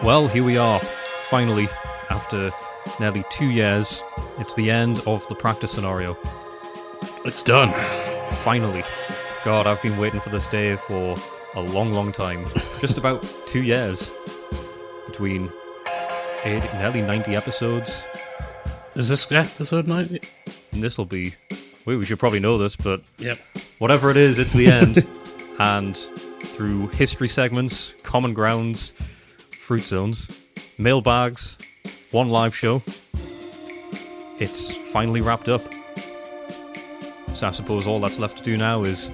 Well, here we are, finally, after nearly 2 years. It's the end of the practice scenario. It's done. Finally. God, I've been waiting for this day for a long, long time. Just about 2 years between nearly 90 episodes. Is this episode 90? And this will be... we should probably know this, but Yep. whatever it is, it's the end. And through history segments, common grounds, fruit zones, mailbags, one live show, it's finally wrapped up. So I suppose all that's left to do now is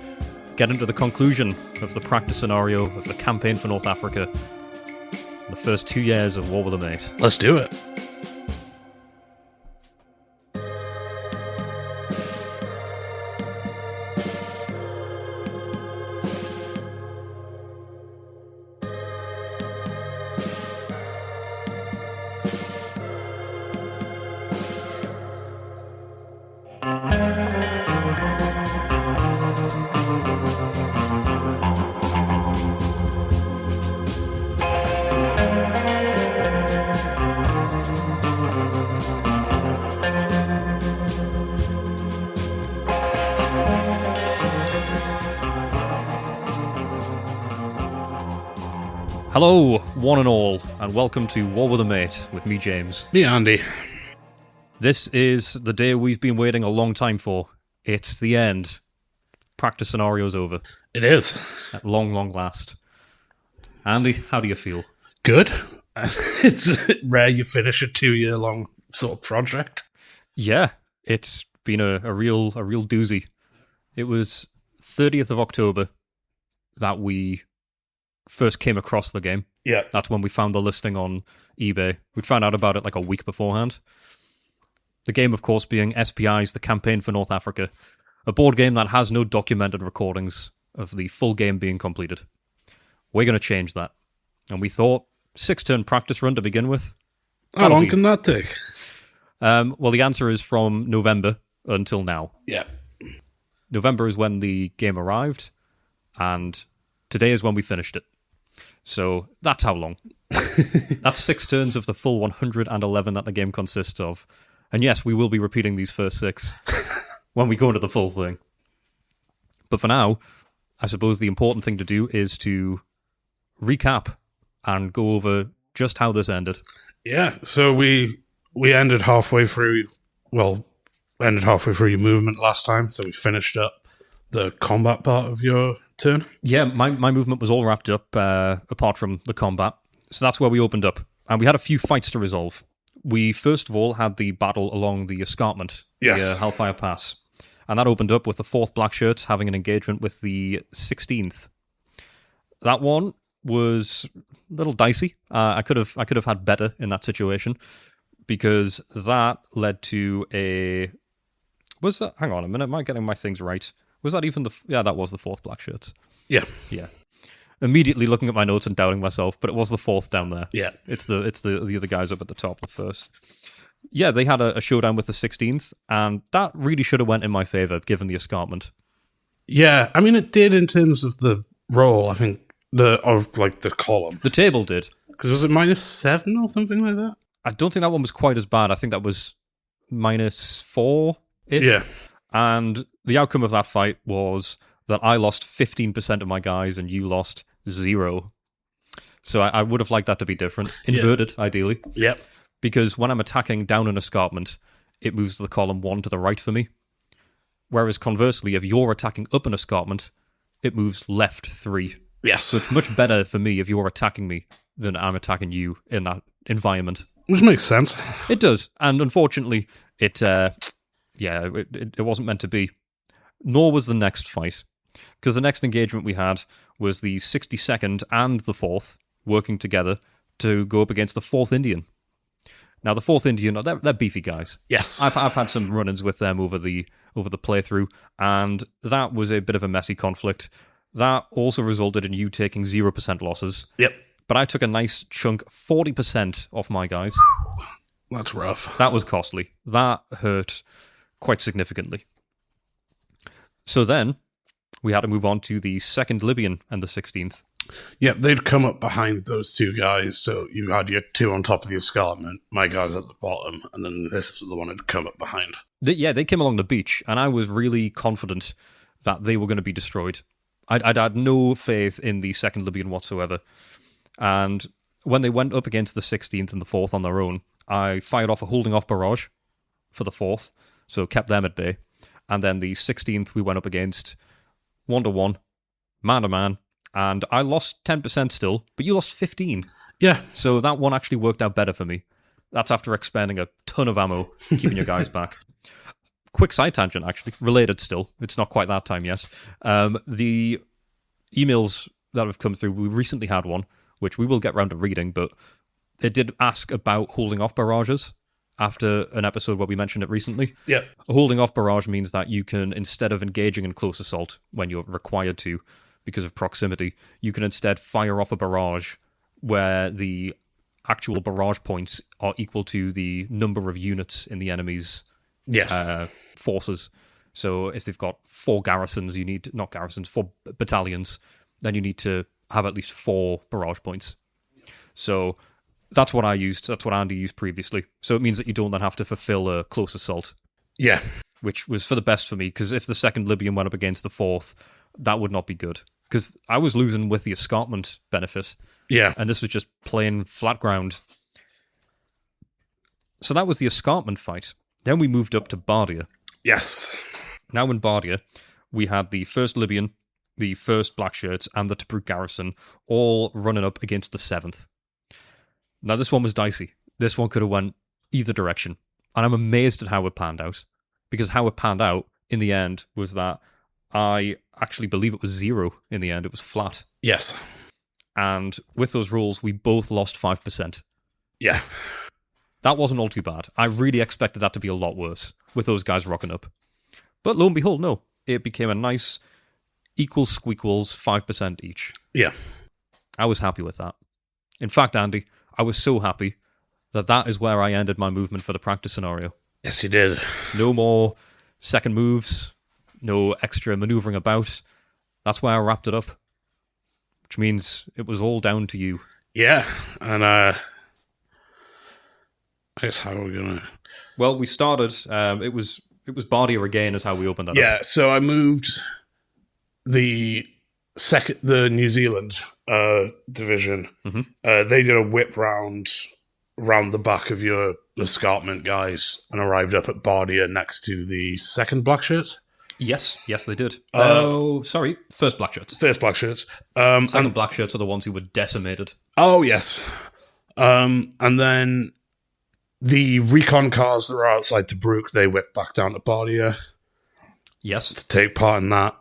get into the conclusion of the practice scenario of the campaign for North Africa, the first 2 years of War with a Mate. Let's do it. Hello, one and all, and welcome to War with a Mate with me, James. Me, Andy. This is the day we've been waiting a long time for. It's the end. Practice scenario's over. It is. At long, long last. Andy, how do you feel? Good. It's rare you finish a 2-year-long sort of project. Yeah, it's been a real doozy. It was 30th of October that we first came across the game. Yeah. That's when we found the listing on eBay. We'd found out about it like a week beforehand. The game, of course, being SPI's The Campaign for North Africa, a board game that has no documented recordings of the full game being completed. We're going to change that. And we thought, 6-turn practice run to begin with. How long can that take? Well, the answer is from November until now. Yeah. November is when the game arrived, and today is when we finished it. So that's how long. That's 6 turns of the full 111 that the game consists of. And yes, we will be repeating these first 6 when we go into the full thing. But for now, I suppose the important thing to do is to recap and go over just how this ended. Yeah, so we ended halfway through, ended halfway through your movement last time, so we finished up the combat part of your turn. Yeah, my movement was all wrapped up, apart from the combat. So that's where we opened up. And we had a few fights to resolve. We first of all had the battle along the escarpment, Yes. the Hellfire Pass. And that opened up with the 4th Black Shirts having an engagement with the 16th. That one was a little dicey. I could have had better in that situation, because that led to a... Was that... Hang on a minute, am I getting my things right? Was that even the... Yeah, that was the 4th Black Shirts. Yeah. Yeah. Immediately looking at my notes and doubting myself, but it was the 4th down there. Yeah. It's the other guys up at the top, the first. Yeah, they had a showdown with the 16th, and that really should have went in my favour, given the escarpment. Yeah, I mean, it did in terms of the roll, I think, the column. The table did. Because was it -7 or something like that? I don't think that one was quite as bad. I think that was -4-ish. Yeah. And the outcome of that fight was that I lost 15% of my guys and you lost 0. So I would have liked that to be different. Inverted, ideally. Yep. Because when I'm attacking down an escarpment, it moves the column 1 to the right for me. Whereas conversely, if you're attacking up an escarpment, it moves left 3. Yes. So it's much better for me if you're attacking me than I'm attacking you in that environment. Which makes sense. It does. And unfortunately, it wasn't meant to be. Nor was the next fight. Because the next engagement we had was the 62nd and the 4th working together to go up against the 4th Indian. Now, the 4th Indian, they're beefy guys. Yes. I've had some run-ins with them over the playthrough, and that was a bit of a messy conflict. That also resulted in you taking 0% losses. Yep. But I took a nice chunk, 40% off my guys. That's rough. That was costly. That hurt quite significantly. So then, we had to move on to the 2nd Libyan and the 16th. Yeah, they'd come up behind those two guys, so you had your two on top of the escarpment, my guys at the bottom, and then this was the one who'd come up behind. They came along the beach, and I was really confident that they were going to be destroyed. I'd had no faith in the 2nd Libyan whatsoever. And when they went up against the 16th and the 4th on their own, I fired off a holding off barrage for the 4th, so kept them at bay. And then the 16th we went up against 1-1, man-to-man, and I lost 10% still, but you lost 15. Yeah. So that one actually worked out better for me. That's after expending a ton of ammo, keeping your guys back. Quick side tangent, actually. Related still. It's not quite that time yet. The emails that have come through, we recently had one, which we will get round to reading, but it did ask about holding off barrages after an episode where we mentioned it recently. Yeah. A holding off barrage means that you can, instead of engaging in close assault when you're required to, because of proximity, you can instead fire off a barrage where the actual barrage points are equal to the number of units in the enemy's forces. So if they've got 4 garrisons, not garrisons, 4 battalions, then you need to have at least 4 barrage points. So that's what I used. That's what Andy used previously. So it means that you don't then have to fulfill a close assault. Yeah. Which was for the best for me, because if the 2nd Libyan went up against the 4th, that would not be good. Because I was losing with the escarpment benefit. Yeah. And this was just plain flat ground. So that was the escarpment fight. Then we moved up to Bardia. Yes. Now in Bardia, we had the 1st Libyan, the 1st Black Shirts, and the Tobruk garrison all running up against the 7th. Now this one was dicey. This one could have went either direction. And I'm amazed at how it panned out. Because how it panned out in the end was that I actually believe it was 0 in the end. It was flat. Yes. And with those rules, we both lost 5%. Yeah. That wasn't all too bad. I really expected that to be a lot worse with those guys rocking up. But lo and behold, no. It became a nice equals squeakles 5% each. Yeah. I was happy with that. In fact, Andy, I was so happy that is where I ended my movement for the practice scenario. Yes, you did. No more second moves, no extra maneuvering about. That's where I wrapped it up. Which means it was all down to you. Yeah, and I guess how are we gonna? Well, we started. It was Bardia again, is how we opened that up. Yeah, so I moved the New Zealand division. Mm-hmm. They did a whip round the back of your escarpment guys and arrived up at Bardia next to the 2nd Black Shirts. Yes, they did. Sorry, 1st Black Shirts. 1st Black Shirts. 2nd Black Shirts are the ones who were decimated. Oh, yes. And then the recon cars that were outside Tobruk, they whipped back down to Bardia. Yes. To take part in that.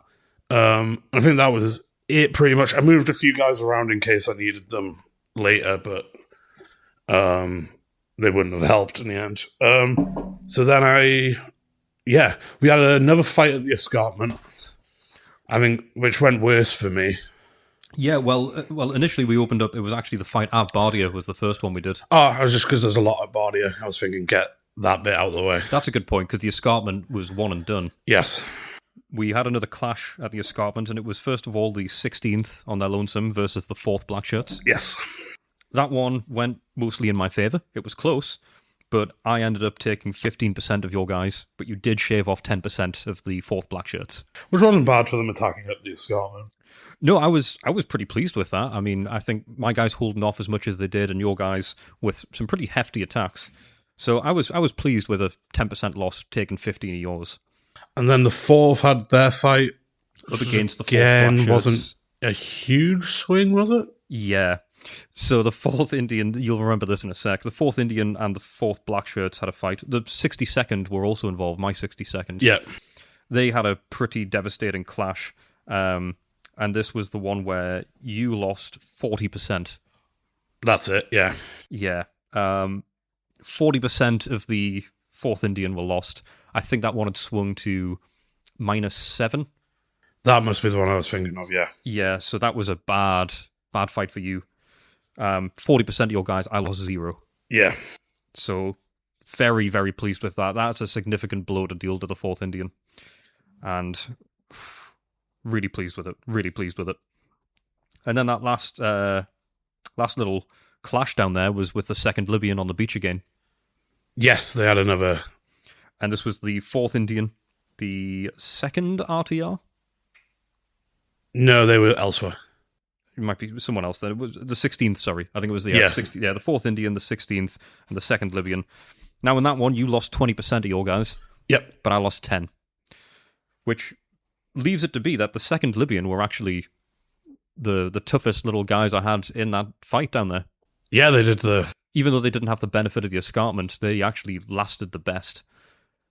I think that was it pretty much. I moved a few guys around in case I needed them later, but they wouldn't have helped in the end. So then we had another fight at the escarpment, I think, which went worse for me. Yeah, well, initially we opened up, it was actually the fight at Bardia was the first one we did. Oh, I was just because there's a lot at Bardia. I was thinking, get that bit out of the way. That's a good point, because the escarpment was one and done. Yes. We had another clash at the escarpment, and it was first of all the 16th on their lonesome versus the 4th Black Shirts. Yes. That one went mostly in my favour. It was close, but I ended up taking 15% of your guys, but you did shave off 10% of the 4th Black Shirts. Which wasn't bad for them attacking up the escarpment. No, I was pretty pleased with that. I mean, I think my guys holding off as much as they did, and your guys with some pretty hefty attacks. So I was pleased with a 10% loss, taking 15 of yours. And then the 4th had their fight up against the 4th again. Black Shirts. Wasn't a huge swing, was it? Yeah. So the 4th Indian, you'll remember this in a sec, the 4th Indian and the 4th Black Shirts had a fight. The 62nd were also involved, my 62nd. Yeah. They had a pretty devastating clash. And this was the one where you lost 40%. That's it, yeah. Yeah. 40% of the 4th Indian were lost. I think that one had swung to -7. That must be the one I was thinking of, yeah. Yeah, so that was a bad fight for you. 40% of your guys, I lost 0. Yeah. So very, very pleased with that. That's a significant blow to deal to the 4th Indian. And Really pleased with it. Really pleased with it. And then that last little clash down there was with the 2nd Libyan on the beach again. Yes, they had another. And this was the 4th Indian, the 2nd RTR. No, they were elsewhere. It might be someone else then. It was the 16th, sorry. I think it was the Yeah. 4th Indian, the 16th, and the 2nd Libyan. Now, in that one, you lost 20% of your guys. Yep. But I lost 10. Which leaves it to be that the 2nd Libyan were actually the toughest little guys I had in that fight down there. Yeah, they did Even though they didn't have the benefit of the escarpment, they actually lasted the best.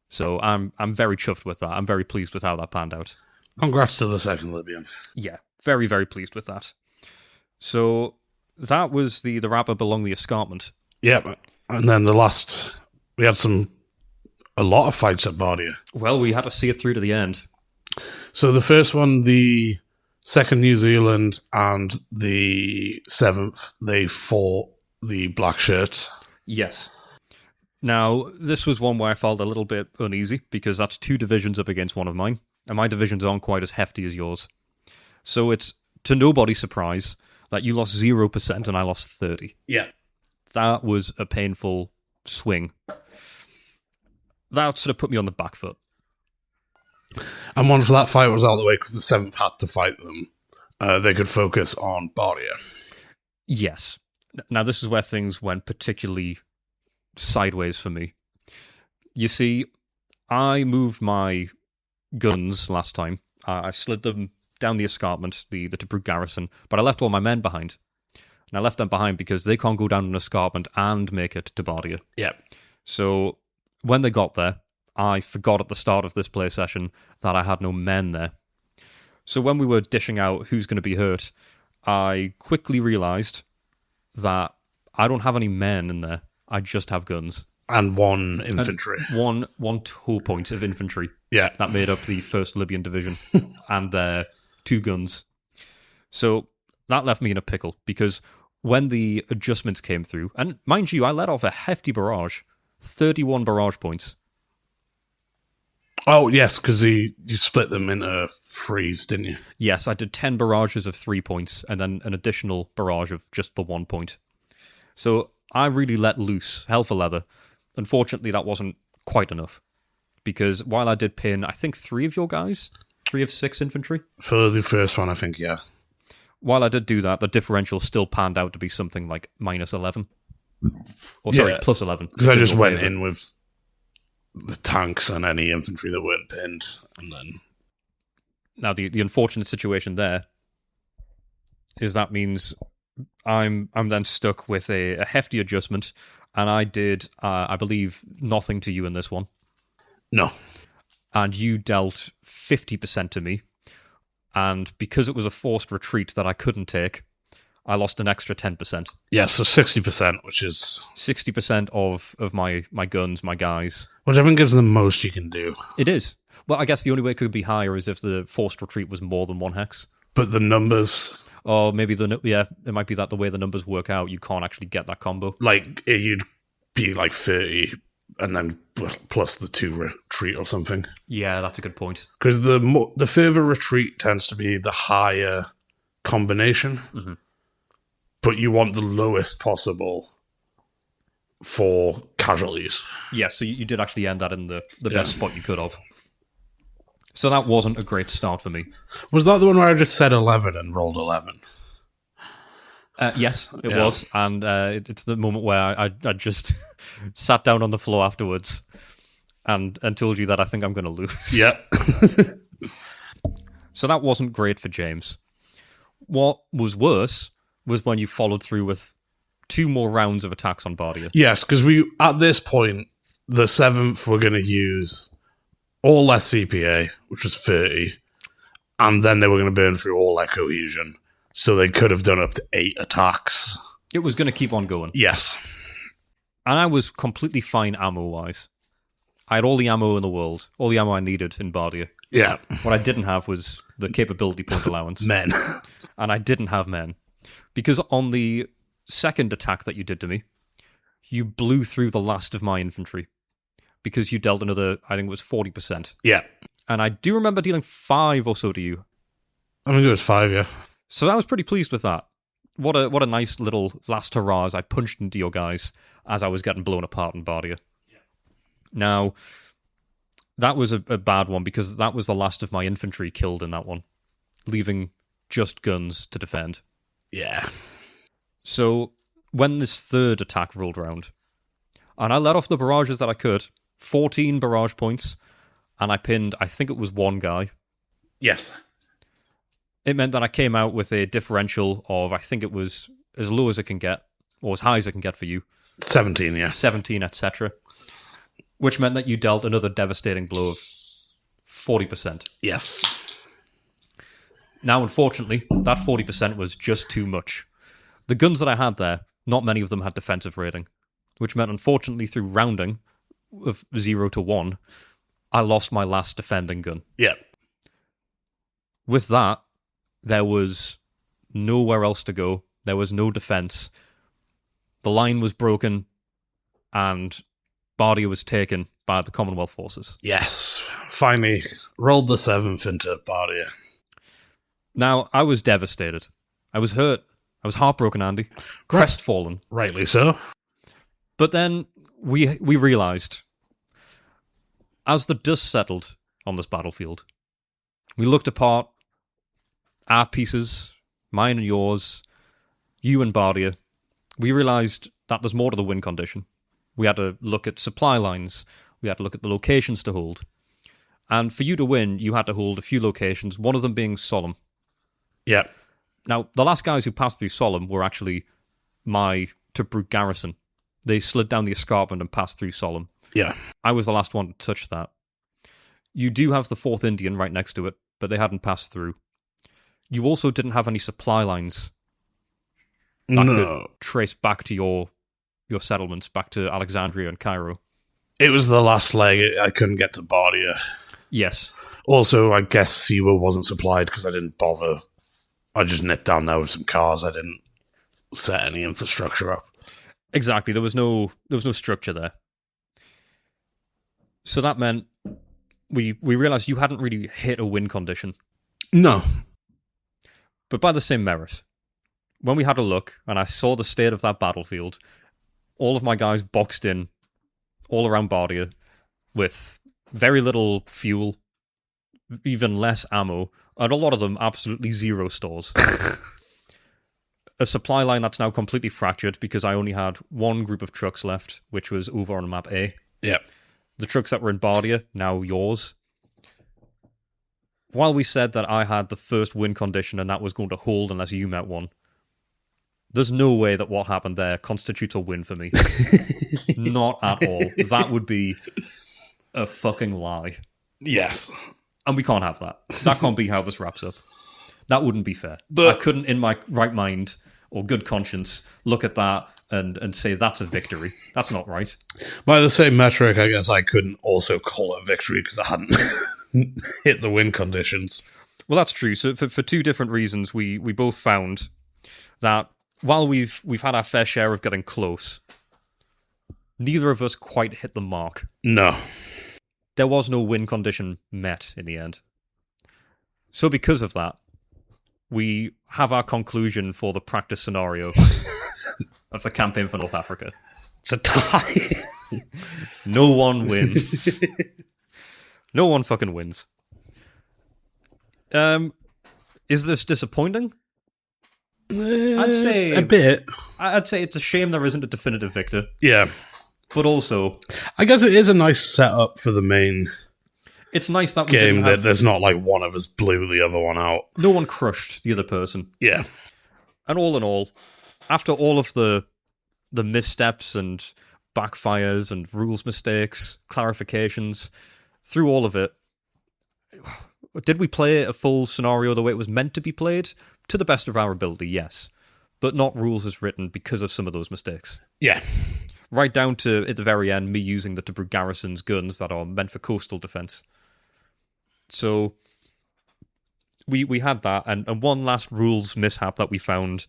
So I'm very chuffed with that. I'm very pleased with how that panned out. Congrats to the 2nd Libyan. Yeah, very, very pleased with that. So that was the wrap-up along the escarpment. Yep. And then we had a lot of fights at Bardia. Well, we had to see it through to the end. So the first one, the 2nd New Zealand and the 7th, they fought the black shirts. Yes. Now, this was one where I felt a little bit uneasy because that's 2 divisions up against one of mine, and my divisions aren't quite as hefty as yours. So it's to nobody's surprise that you lost 0% and I lost 30. Yeah. That was a painful swing. That sort of put me on the back foot. And once that fight was out of the way, because the 7th had to fight them, they could focus on Bardia. Yes. Now, this is where things went particularly sideways for me. You see, I moved my guns last time. I slid them down the escarpment, the Tobruk garrison, but I left all my men behind. And I left them behind because they can't go down an escarpment and make it to Bardia. Yeah. So when they got there, I forgot at the start of this play session that I had no men there. So when we were dishing out who's going to be hurt, I quickly realised that I don't have any men in there. I just have guns. And 1 infantry. And one toe point of infantry. Yeah. That made up the 1st Libyan division and their 2 guns. So that left me in a pickle because when the adjustments came through, and mind you, I let off a hefty barrage, 31 barrage points. Oh, yes, because you split them into 3s, didn't you? Yes, I did 10 barrages of 3 points and then an additional barrage of just the 1 point. So I really let loose, hell for leather. Unfortunately, that wasn't quite enough. Because while I did pin, I think 3 of your guys, 3 of 6 infantry. For the first one, I think, yeah. While I did do that, the differential still panned out to be something like minus 11. Or sorry, plus 11. Because I just went in with the tanks and any infantry that weren't pinned, and then... Now, the unfortunate situation there is that means I'm then stuck with a hefty adjustment, and I did, I believe, nothing to you in this one. No. And you dealt 50% to me, and because it was a forced retreat that I couldn't take, I lost an extra 10%. Yeah, so 60%, which is... 60% of my guns, my guys. Which I think is the most you can do. It is. Well, I guess the only way it could be higher is if the forced retreat was more than 1 hex. But the numbers... Or maybe it might be that the way the numbers work out, you can't actually get that combo. Like, you'd be like 30, and then plus the 2 retreat or something. Yeah, that's a good point. Because the further retreat tends to be the higher combination. Mm-hmm. But you want the lowest possible for casualties. Yeah, so you did actually end that in the best spot you could have. So that wasn't a great start for me. Was that the one where I just said 11 and rolled 11? Yes, it was. And it's the moment where I just sat down on the floor afterwards and told you that I think I'm going to lose. Yeah. So that wasn't great for James. What was worse was when you followed through with 2 more rounds of attacks on Bardia. Yes, because at this point, the 7th were going to use all their CPA, which was 30, and then they were going to burn through all their cohesion. So they could have done up to 8 attacks. It was going to keep on going. Yes. And I was completely fine ammo-wise. I had all the ammo in the world, all the ammo I needed in Bardia. Yeah. What I didn't have was the capability point allowance. Men. And I didn't have men. Because on the second attack that you did to me, you blew through the last of my infantry. Because you dealt another, I think it was 40%. Yeah. And I do remember dealing 5 or so to you. I think it was 5, yeah. So I was pretty pleased with that. What a nice little last hurrah as I punched into your guys as I was getting blown apart in Bardia. Yeah. Now, that was a bad one because that was the last of my infantry killed in that one, leaving just guns to defend. Yeah. So when this third attack rolled around, and I let off the barrages that I could, 14 barrage points, and I pinned, I think it was one guy. Yes. It meant that I came out with a differential of, I think it was as low as it can get, or as high as it can get for you. 17, yeah. 17, etc. Which meant that you dealt another devastating blow of 40%. Yes. Now, unfortunately, that 40% was just too much. The guns that I had there, not many of them had defensive rating, which meant, unfortunately, through rounding of 0 to 1, I lost my last defending gun. Yeah. With that, there was nowhere else to go. There was no defense. The line was broken, and Bardia was taken by the Commonwealth forces. Yes. Finally rolled the 7th into Bardia. Now, I was devastated. I was hurt. I was heartbroken, Andy. Crestfallen. Rightly so. But then we realised, as the dust settled on this battlefield, we looked apart our pieces, mine and yours, you and Bardia. We realised that there's more to the win condition. We had to look at supply lines. We had to look at the locations to hold. And for you to win, you had to hold a few locations, one of them being Solemn. Yeah. Now, the last guys who passed through Solemn were actually my Tobruk garrison. They slid down the escarpment and passed through Solemn. Yeah. I was the last one to touch that. You do have the 4th Indian right next to it, but they hadn't passed through. You also didn't have any supply lines that could trace back to your settlements, back to Alexandria and Cairo. It was the last leg. I couldn't get to Bardia. Yes. Also, I guess Siwa wasn't supplied because I didn't bother. I just nipped down there with some cars. I didn't set any infrastructure up. Exactly. There was no structure there. So that meant we realised you hadn't really hit a win condition. No. But by the same merit, when we had a look and I saw the state of that battlefield, all of my guys boxed in all around Bardia with very little fuel, even less ammo, and a lot of them absolutely zero stores. A supply line that's now completely fractured because I only had one group of trucks left, which was over on map A. Yeah. The trucks that were in Bardia, now yours. While we said that I had the first win condition and that was going to hold unless you met one, there's no way that what happened there constitutes a win for me. Not at all. That would be a fucking lie. Yes. And we can't have that. That can't be how this wraps up. That wouldn't be fair. But I couldn't, in my right mind or good conscience, look at that and say that's a victory. That's not right. By the same metric, I guess I couldn't also call it a victory because I hadn't hit the win conditions. Well, that's true. So for two different reasons, we both found that while we've had our fair share of getting close, neither of us quite hit the mark. No. There was no win condition met in the end. So because of that, we have our conclusion for the practice scenario of the campaign for North Africa. It's a tie. No one wins. No one fucking wins. Is this disappointing? I'd say a bit. I'd say it's a shame there isn't a definitive victor. Yeah. But also, I guess it is a nice setup for the main it's nice that we game didn't that have, there's not like one of us blew the other one out. no one crushed the other person. Yeah. And all in all, after all of the missteps and backfires and rules mistakes, clarifications, through all of it, did we play a full scenario the way it was meant to be played? To the best of our ability, yes. But not rules as written because of some of those mistakes. Yeah. Right down to, at the very end, me using the Tobruk garrison's guns that are meant for coastal defense. So we had that, and one last rules mishap that we found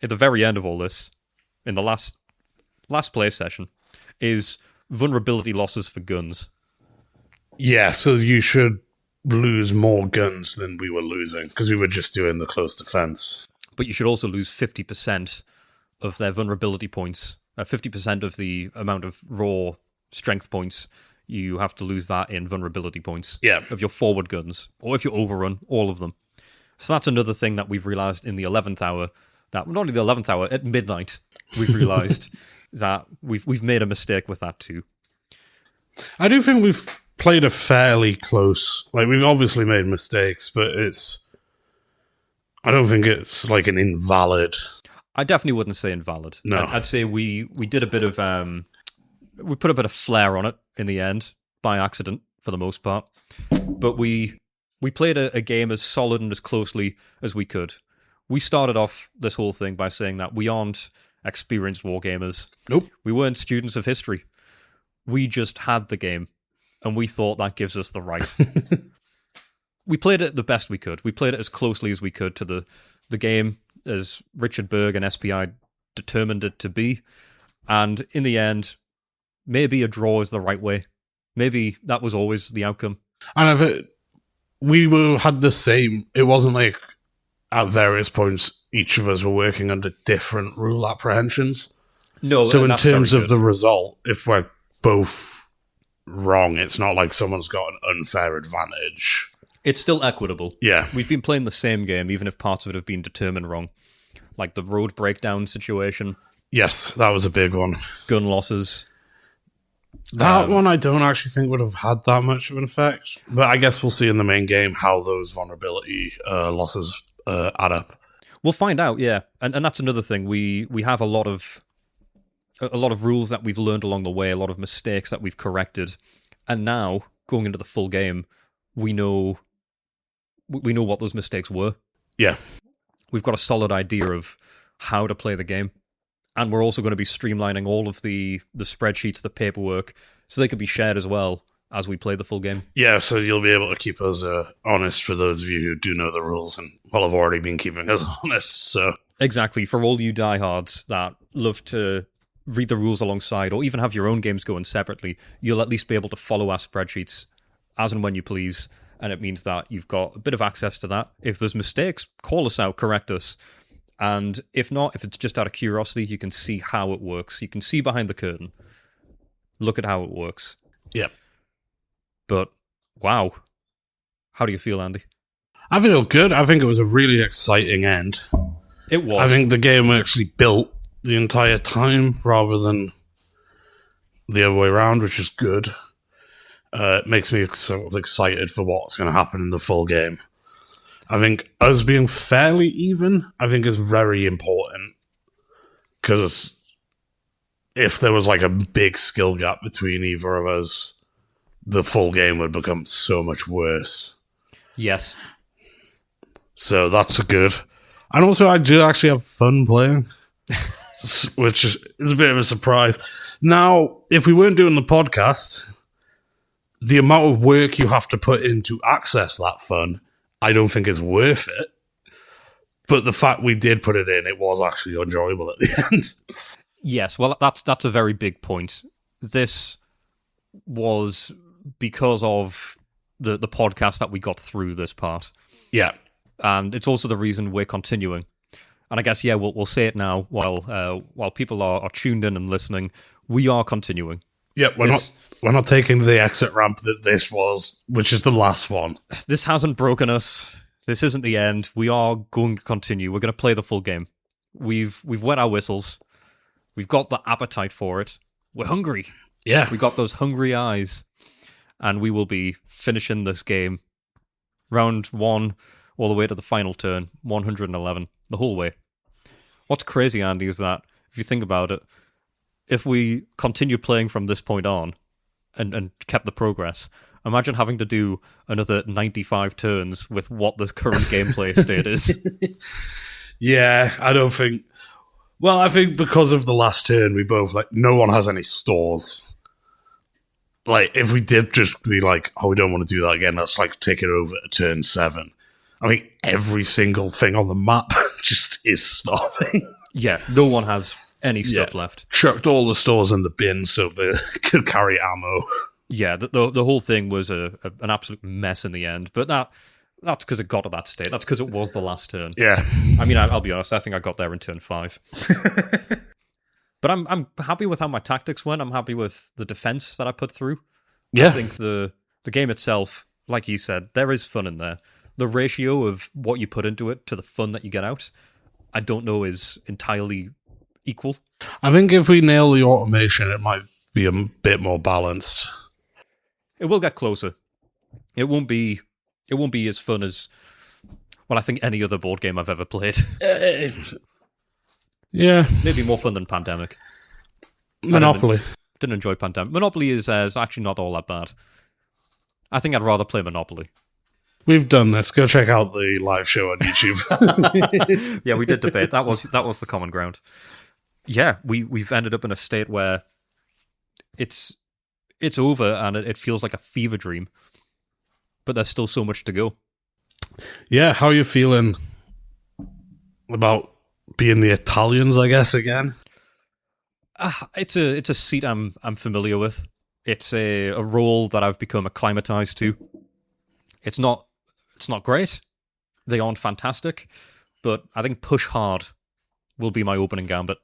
at the very end of all this, in the last play session, is vulnerability losses for guns. Yeah, so you should lose more guns than we were losing because we were just doing the close defense. But you should also lose 50% of their vulnerability points. 50% of the amount of raw strength points, you have to lose that in vulnerability points. Yeah. Of your forward guns, or if you overrun all of them. So that's another thing that we've realised in the 11th hour, that not only the 11th hour, at midnight, we've realised that we've made a mistake with that too. I do think we've played a fairly close... Like, we've obviously made mistakes, but I don't think it's like an invalid... I definitely wouldn't say invalid. No. I'd say we did a bit of... we put a bit of flair on it in the end, by accident, for the most part. But we played a game as solid and as closely as we could. We started off this whole thing by saying that we aren't experienced wargamers. Nope. We weren't students of history. We just had the game, and we thought that gives us the right. We played it the best we could. We played it as closely as we could to the game, as Richard Berg and SPI determined it to be. And in the end, maybe a draw is the right way. Maybe that was always the outcome. And had the same... It wasn't like at various points each of us were working under different rule apprehensions. No, so in terms of the result, if we're both wrong, it's not like someone's got an unfair advantage. It's still equitable. Yeah. We've been playing the same game, even if parts of it have been determined wrong. Like the road breakdown situation. Yes, that was a big one. Gun losses. That one I don't actually think would have had that much of an effect. But I guess we'll see in the main game how those vulnerability losses add up. We'll find out, yeah. And that's another thing. We have a lot of rules that we've learned along the way, a lot of mistakes that we've corrected. And now, going into the full game, we know what those mistakes were. Yeah. We've got a solid idea of how to play the game. And we're also going to be streamlining all of the spreadsheets, the paperwork, so they could be shared as well as we play the full game. Yeah, so you'll be able to keep us honest for those of you who do know the rules and will have already been keeping us honest. So exactly. For all you diehards that love to read the rules alongside or even have your own games going separately, you'll at least be able to follow our spreadsheets as and when you please. And it means that you've got a bit of access to that. If there's mistakes, call us out, correct us. And if not, if it's just out of curiosity, you can see how it works. You can see behind the curtain. Look at how it works. Yep. But, wow. How do you feel, Andy? I feel good. I think it was a really exciting end. It was. I think the game actually built the entire time rather than the other way around, which is good. It makes me sort of excited for what's going to happen in the full game. I think us being fairly even, I think is very important. Because if there was like a big skill gap between either of us, the full game would become so much worse. Yes. So that's good. And also I do actually have fun playing, which is a bit of a surprise. Now, if we weren't doing the podcast, the amount of work you have to put in to access that fun, I don't think is worth it. But the fact we did put it in, it was actually enjoyable at the end. Yes, well, that's a very big point. This was because of the podcast that we got through this part. Yeah. And it's also the reason we're continuing. And I guess, yeah, we'll say it now while people are tuned in and listening. We are continuing. Yeah, we're not taking the exit ramp that this was, which is the last one. This hasn't broken us. This isn't the end. We are going to continue. We're going to play the full game. We've wet our whistles. We've got the appetite for it. We're hungry. Yeah. We got those hungry eyes. And we will be finishing this game. Round 1, all the way to the final turn. 111. The whole way. What's crazy, Andy, is that, if you think about it, if we continue playing from this point on, and kept the progress, imagine having to do another 95 turns with what the current gameplay state is. Yeah, I don't think... Well, I think because of the last turn, we both, no one has any stores. If we did just be we don't want to do that again, let's, take it over to turn 7. I mean, every single thing on the map just is starving. Yeah, no one has any stuff left. Chucked all the stores in the bin so they could carry ammo. Yeah, the whole thing was an absolute mess in the end, but that's because it got to that state. That's because it was the last turn. Yeah. I mean, I'll be honest. I think I got there in turn 5. But I'm happy with how my tactics went. I'm happy with the defense that I put through. Yeah. I think the game itself, like you said, there is fun in there. The ratio of what you put into it to the fun that you get out, I don't know is entirely equal. I think if we nail the automation, it might be a bit more balanced. It will get closer. It won't be as fun as, well, I think any other board game I've ever played. Yeah. Maybe more fun than Pandemic. Monopoly. Didn't enjoy Pandemic. Monopoly is actually not all that bad. I think I'd rather play Monopoly. We've done this. Go check out the live show on YouTube. Yeah, we did debate. That was the common ground. Yeah, we've ended up in a state where it's over and it feels like a fever dream. But there's still so much to go. Yeah, how are you feeling about being the Italians, I guess, again? It's a seat I'm familiar with. It's a role that I've become acclimatized to. It's not great. They aren't fantastic, but I think push hard will be my opening gambit.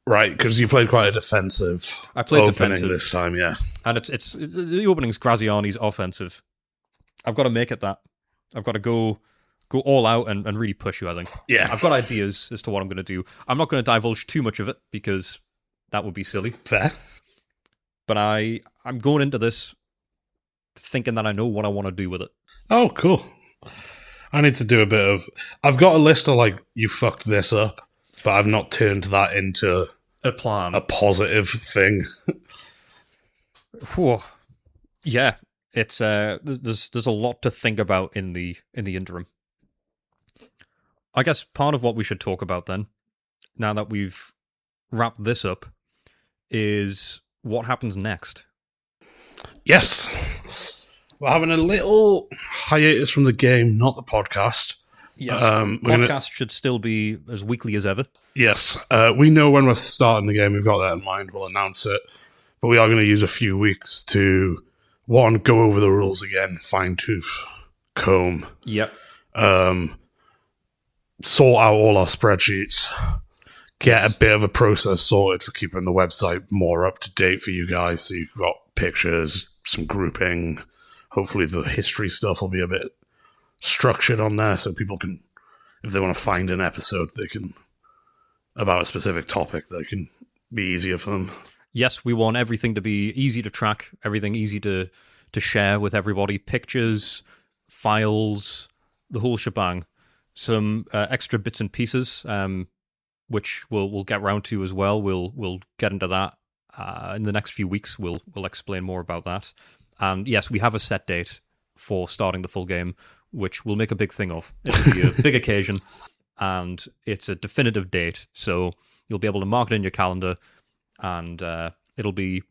Right, because you played quite a defensive. I played opening defensive this time, yeah. And it's the opening's Graziani's offensive. I've got to make it that. I've got to go all out and really push you, I think. Yeah. I've got ideas as to what I'm going to do. I'm not going to divulge too much of it because that would be silly. Fair. But I'm going into this thinking that I know what I want to do with it. Oh, cool. I need to do a bit of... I've got a list of, like, you fucked this up, but I've not turned that into... A plan. A positive thing. Whew. Yeah. It's there's a lot to think about in the interim. I guess part of what we should talk about then, now that we've wrapped this up, is what happens next. Yes. We're having a little hiatus from the game, not the podcast. Yes. Podcast should still be as weekly as ever. Yes. We know when we're starting the game. We've got that in mind. We'll announce it. But we are going to use a few weeks to, one, go over the rules again, fine-tooth comb. Yep. Sort out all our spreadsheets. Get a bit of a process sorted for keeping the website more up to date for you guys. So you've got pictures, some grouping. Hopefully the history stuff will be a bit structured on there so people can, if they want to find an episode they can about a specific topic, that can be easier for them. Yes, we want everything to be easy to track, everything easy to share with everybody. Pictures, files, the whole shebang. Some extra bits and pieces, which we'll get round to as well. We'll get into that in the next few weeks. We'll explain more about that. And yes, we have a set date for starting the full game, which we'll make a big thing of. It'll be a big occasion, and it's a definitive date. So you'll be able to mark it in your calendar, and it'll be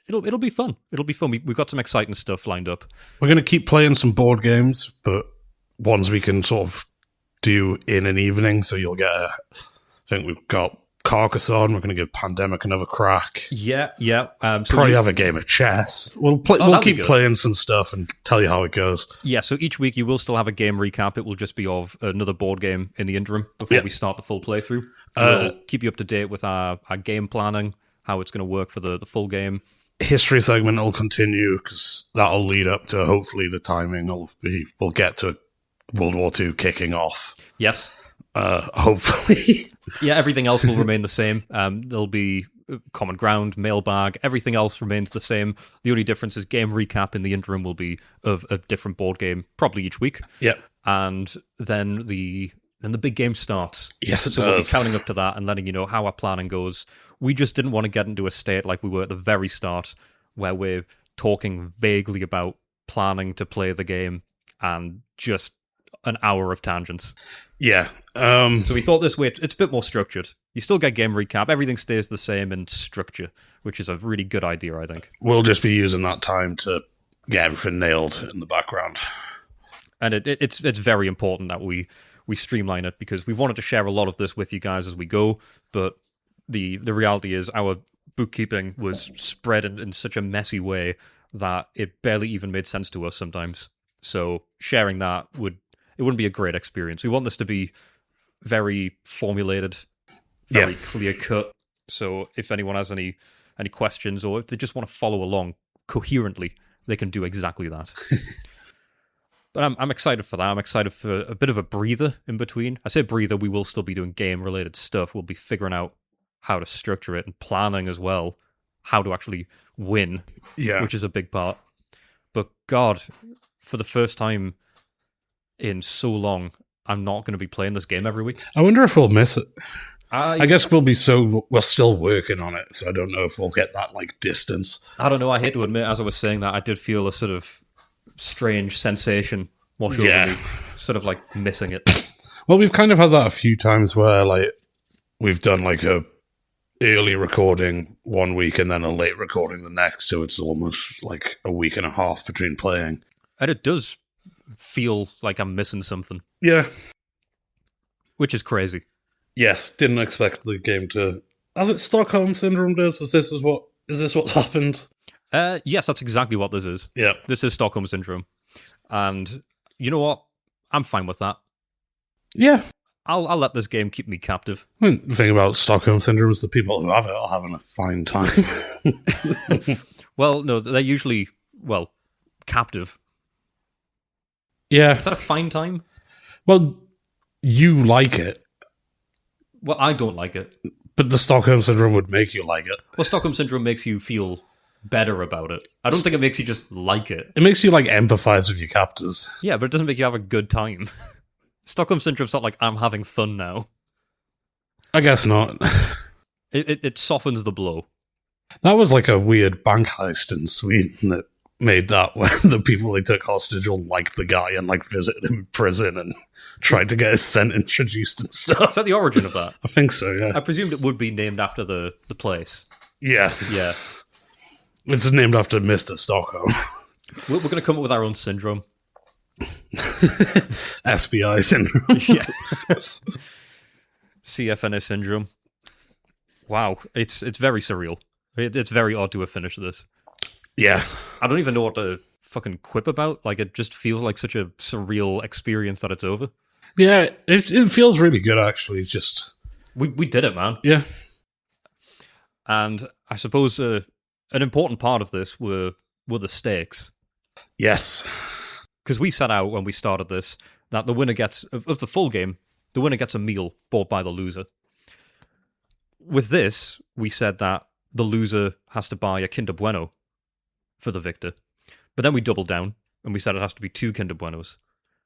fun. It'll be fun. We've got some exciting stuff lined up. We're going to keep playing some board games, but ones we can sort of do in an evening. So you'll get I think we've got Carcassonne. We're going to give Pandemic another crack. Yeah. So probably have a game of chess. We'll keep playing some stuff and tell you how it goes. Yeah, so each week you will still have a game recap. It will just be of another board game in the interim before we start the full playthrough. We'll keep you up to date with our game planning, how it's going to work for the full game. History segment will continue because that'll lead up to, hopefully the timing we'll get to World War II kicking off. Yes. Hopefully. Yeah, everything else will remain the same. There'll be common ground, mailbag, everything else remains the same. The only difference is game recap in the interim will be of a different board game, probably each week. Yeah. And then the big game starts. Yes, it does. So we'll be counting up to that and letting you know how our planning goes. We just didn't want to get into a state like we were at the very start, where we're talking vaguely about planning to play the game and just an hour of tangents. Yeah. So we thought this way, it's a bit more structured. You still get game recap, everything stays the same in structure, which is a really good idea, I think. We'll just be using that time to get everything nailed in the background. And it's very important that we streamline it, because we've wanted to share a lot of this with you guys as we go, but the reality is our bookkeeping was spread in such a messy way that it barely even made sense to us sometimes. So sharing that wouldn't be a great experience. We want this to be very formulated, very clear cut. So if anyone has any questions, or if they just want to follow along coherently, they can do exactly that. But I'm excited for that. I'm excited for a bit of a breather in between. I say breather, we will still be doing game-related stuff. We'll be figuring out how to structure it and planning as well, how to actually win, which is a big part. But God, for the first time in so long, I'm not going to be playing this game every week. I wonder if we'll miss it. I guess we're still working on it, so I don't know if we'll get that like distance. I don't know. I hate to admit, as I was saying that, I did feel a sort of strange sensation wash over me, sort of like missing it. Well, we've kind of had that a few times where like we've done like a early recording one week and then a late recording the next, so it's almost like a week and a half between playing. And it does feel like I'm missing something. Yeah. Which is crazy. Yes, didn't expect the game to... As it Stockholm Syndrome does, is this what's happened? Yes, that's exactly what this is. Yeah. This is Stockholm Syndrome. And you know what? I'm fine with that. Yeah. I'll let this game keep me captive. I mean, the thing about Stockholm Syndrome is the people who have it are having a fine time. Well, no, they're usually, captive. Yeah. Is that a fine time? Well, you like it. Well, I don't like it. But the Stockholm Syndrome would make you like it. Well, Stockholm Syndrome makes you feel better about it. I don't think it makes you just like it. It makes you, like, empathize with your captors. Yeah, but it doesn't make you have a good time. Stockholm Syndrome's not like, I'm having fun now. I guess not. It softens the blow. That was like a weird bank heist in Sweden that made that, where the people they took hostage all liked the guy and, like, visited him in prison and tried to get his sentence reduced and stuff. Is that the origin of that? I think so, yeah. I presumed it would be named after the place. Yeah. Yeah. It's named after Mr. Stockholm. We're going to come up with our own syndrome. SBI syndrome. Yeah. CFNA syndrome. Wow. It's very surreal. It's very odd to have finished this. Yeah. I don't even know what to fucking quip about. Like, it just feels like such a surreal experience that it's over. Yeah, it feels really good, actually. It's just... We did it, man. Yeah. And I suppose an important part of this were the stakes. Yes. Because we set out when we started this that the winner gets, of the full game, the winner gets a meal bought by the loser. With this, we said that the loser has to buy a Kinder Bueno for the victor. But then we doubled down and we said it has to be 2 Kinder Buenos.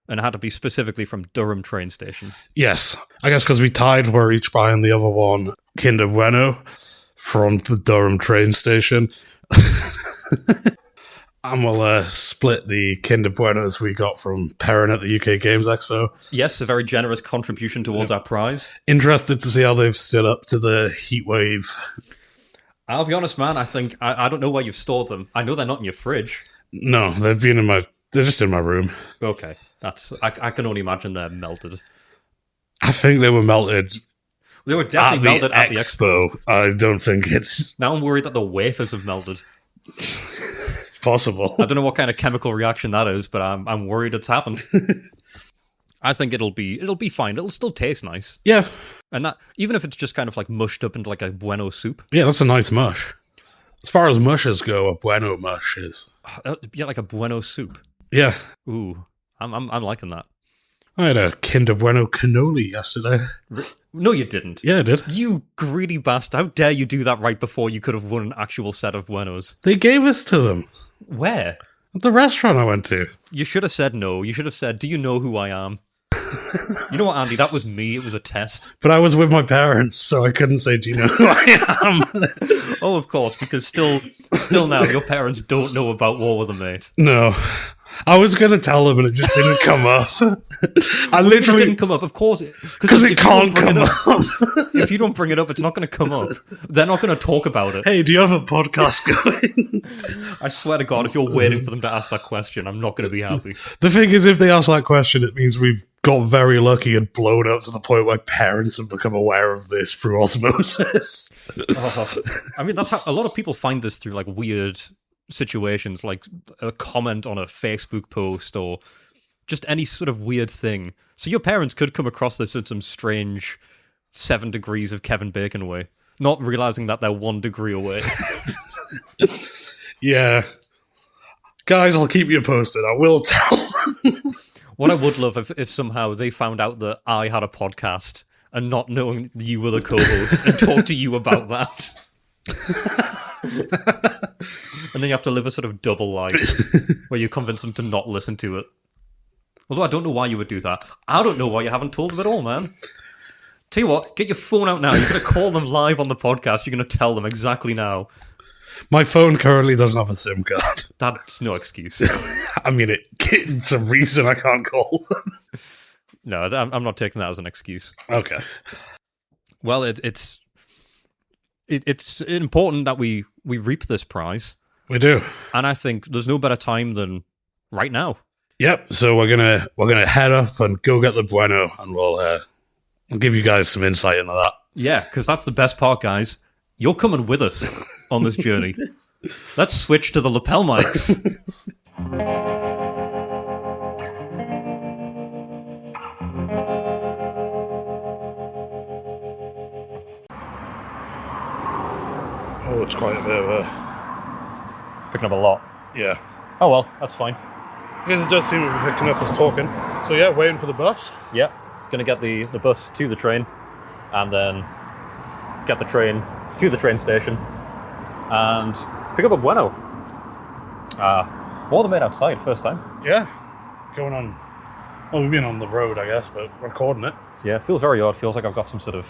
And it had to be specifically from Durham train station. Yes. I guess because we tied, we're each buying the other one Kinder Bueno from the Durham train station. And we'll split the Kinder Buenos we got from Perrin at the UK Games Expo. Yes, a very generous contribution towards our prize. Interested to see how they've stood up to the heat wave. I'll be honest, man, I think... I don't know where you've stored them. I know they're not in your fridge. No, they're just in my room. Okay. I can only imagine they're melted. I think they were melted. They were definitely melted at the expo. I don't think it's... Now I'm worried that the wafers have melted. It's possible. I don't know what kind of chemical reaction that is, but I'm worried it's happened. I think it'll be fine. It'll still taste nice. Yeah. And that, even if it's just kind of like mushed up into like a bueno soup. Yeah, that's a nice mush. As far as mushes go, a bueno mush is... Yeah, like a bueno soup. Yeah. Ooh, I'm liking that. I had a Kinder Bueno cannoli yesterday. No, you didn't. Yeah, I did. You greedy bastard. How dare you do that right before you could have won an actual set of buenos? They gave us to them. Where? At the restaurant I went to. You should have said no. You should have said, do you know who I am? You know what, Andy? That was me. It was a test. But I was with my parents, so I couldn't say, do you know who I am? Oh, of course, because still now, your parents don't know about War with a Mate. No. I was going to tell them, and it just didn't come up. I literally... It didn't come up, of course. Because it can't come up. If you don't bring it up, it's not going to come up. They're not going to talk about it. Hey, do you have a podcast going? I swear to God, if you're waiting for them to ask that question, I'm not going to be happy. The thing is, if they ask that question, it means we've got very lucky and blown up to the point where parents have become aware of this through osmosis. I mean, that's how a lot of people find this through like weird situations, like a comment on a Facebook post or just any sort of weird thing. So your parents could come across this in some strange 7 degrees of Kevin Bacon way, not realizing that they're 1 degree away. Yeah. Guys, I'll keep you posted. I will tell them. What I would love if somehow they found out that I had a podcast and not knowing you were the co-host and talk to you about that. And then you have to live a sort of double life where you convince them to not listen to it. Although I don't know why you would do that. I don't know why you haven't told them at all, man. Tell you what, get your phone out now. You're going to call them live on the podcast. You're going to tell them exactly now. My phone currently doesn't have a SIM card. That's no excuse. I mean, it's a reason I can't call them. No, I'm not taking that as an excuse. Okay. Well, it's important that we reap this prize. We do. And I think there's no better time than right now. Yep. So we're gonna head up and go get the bueno, and we'll give you guys some insight into that. Yeah, because that's the best part, guys. You're coming with us on this journey. Let's switch to the lapel mics. Oh, it's quite a bit of a... Picking up a lot. Yeah. Oh well, that's fine. I guess it does seem to be picking up us talking. So yeah, waiting for the bus. Yeah, gonna get the bus to the train, and then get the train to the train station, and pick up a bueno. More than made outside, first time. Yeah. Going on... Well, we've been on the road, I guess, but recording it. Yeah, it feels very odd. Feels like I've got some sort of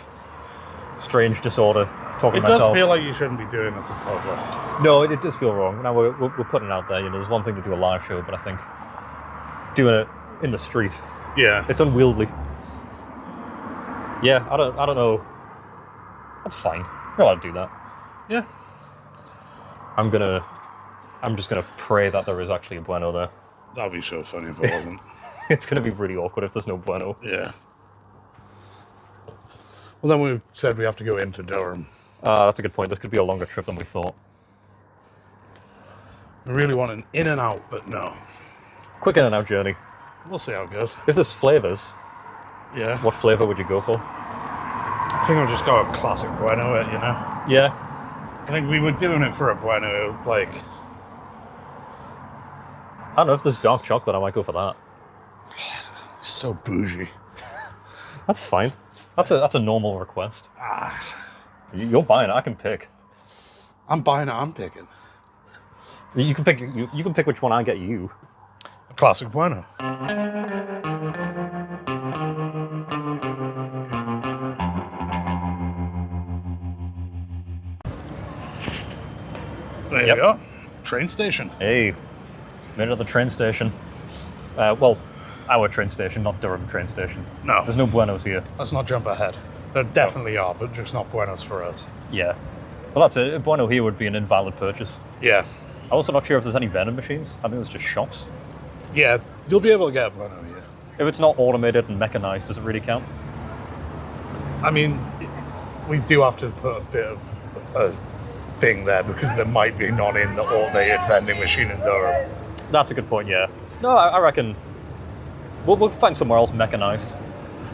strange disorder talking It to myself. does feel like you shouldn't be doing this in public. No, it does feel wrong. Now we're putting it out there. You know, there's one thing to do a live show, but I think doing it in the street, Yeah. it's unwieldy. Yeah, I don't know. That's fine. You're allowed to do that. Yeah. I'm just gonna pray that there is actually a bueno there. That'd be so funny if it wasn't. It's gonna be really awkward if there's no bueno. Yeah. Well, then we said we have to go into Durham. That's a good point. This could be a longer trip than we thought. We really want an in and out, but no. Quick in and out journey. We'll see how it goes. If there's flavours, Yeah. what flavour would you go for? I think I'll just go a classic bueno, you know? Yeah. I think we were doing it for a bueno, like... I don't know, if there's dark chocolate, I might go for that. So bougie. That's fine. That's a normal request. Ah, You're buying it. I can pick. I'm buying it, I'm picking. You can pick. You can pick which one I get you. A classic bueno. There Yep. you go. Train station. Hey, made it at the train station. Well, our train station, not Durham train station. No, There's no buenos here. let's not jump ahead. There definitely are, but just not buenos for us. Yeah. Well, that's it. A bueno here would be an invalid purchase. Yeah. I'm also not sure if there's any vending machines. I think it's just shops. Yeah, you'll be able to get a bueno here. If it's not automated and mechanized, does it really count? I mean, we do have to put a bit of a thing there because there might be none in the automated vending machine in Durham. That's a good point, yeah. No, I reckon we'll find somewhere else mechanized.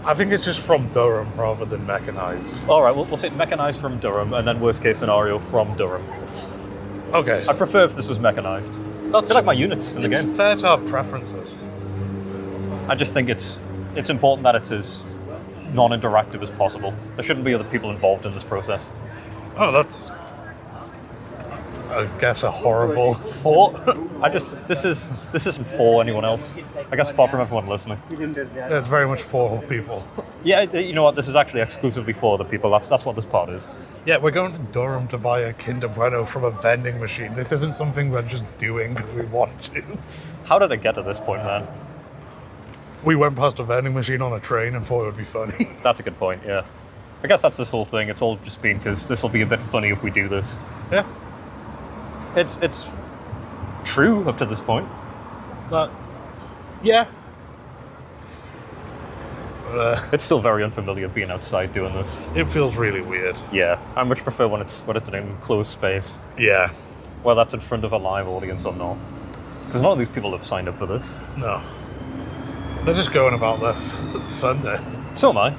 I think it's just from Durham rather than mechanized. All right, we'll say mechanized from Durham, and then worst case scenario from Durham. Okay. I'd prefer if this was mechanized. That's They're like my units in the it's game. fair to have preferences. I just think it's important that it's as non-interactive as possible. There shouldn't be other people involved in this process. Oh, that's, I guess, a horrible thought. This isn't for anyone else. I guess apart from everyone listening. It's very much for people. Yeah, you know what? This is actually exclusively for the people. That's what this part is. Yeah, we're going to Durham to buy a Kinder Bueno from a vending machine. This isn't something we're just doing because we want to. How did it get to this point, man? We went past a vending machine on a train and thought it would be funny. That's a good point. Yeah. I guess that's this whole thing. It's all just been because this will be a bit funny if we do this. Yeah. It's true up to this point. But, yeah. It's still very unfamiliar being outside doing this. It feels really weird. Yeah, I much prefer when it's in an enclosed space. Yeah. whether that's in front of a live audience or not. Because none of these people have signed up for this. No. They're just going about this. It's Sunday. So am I.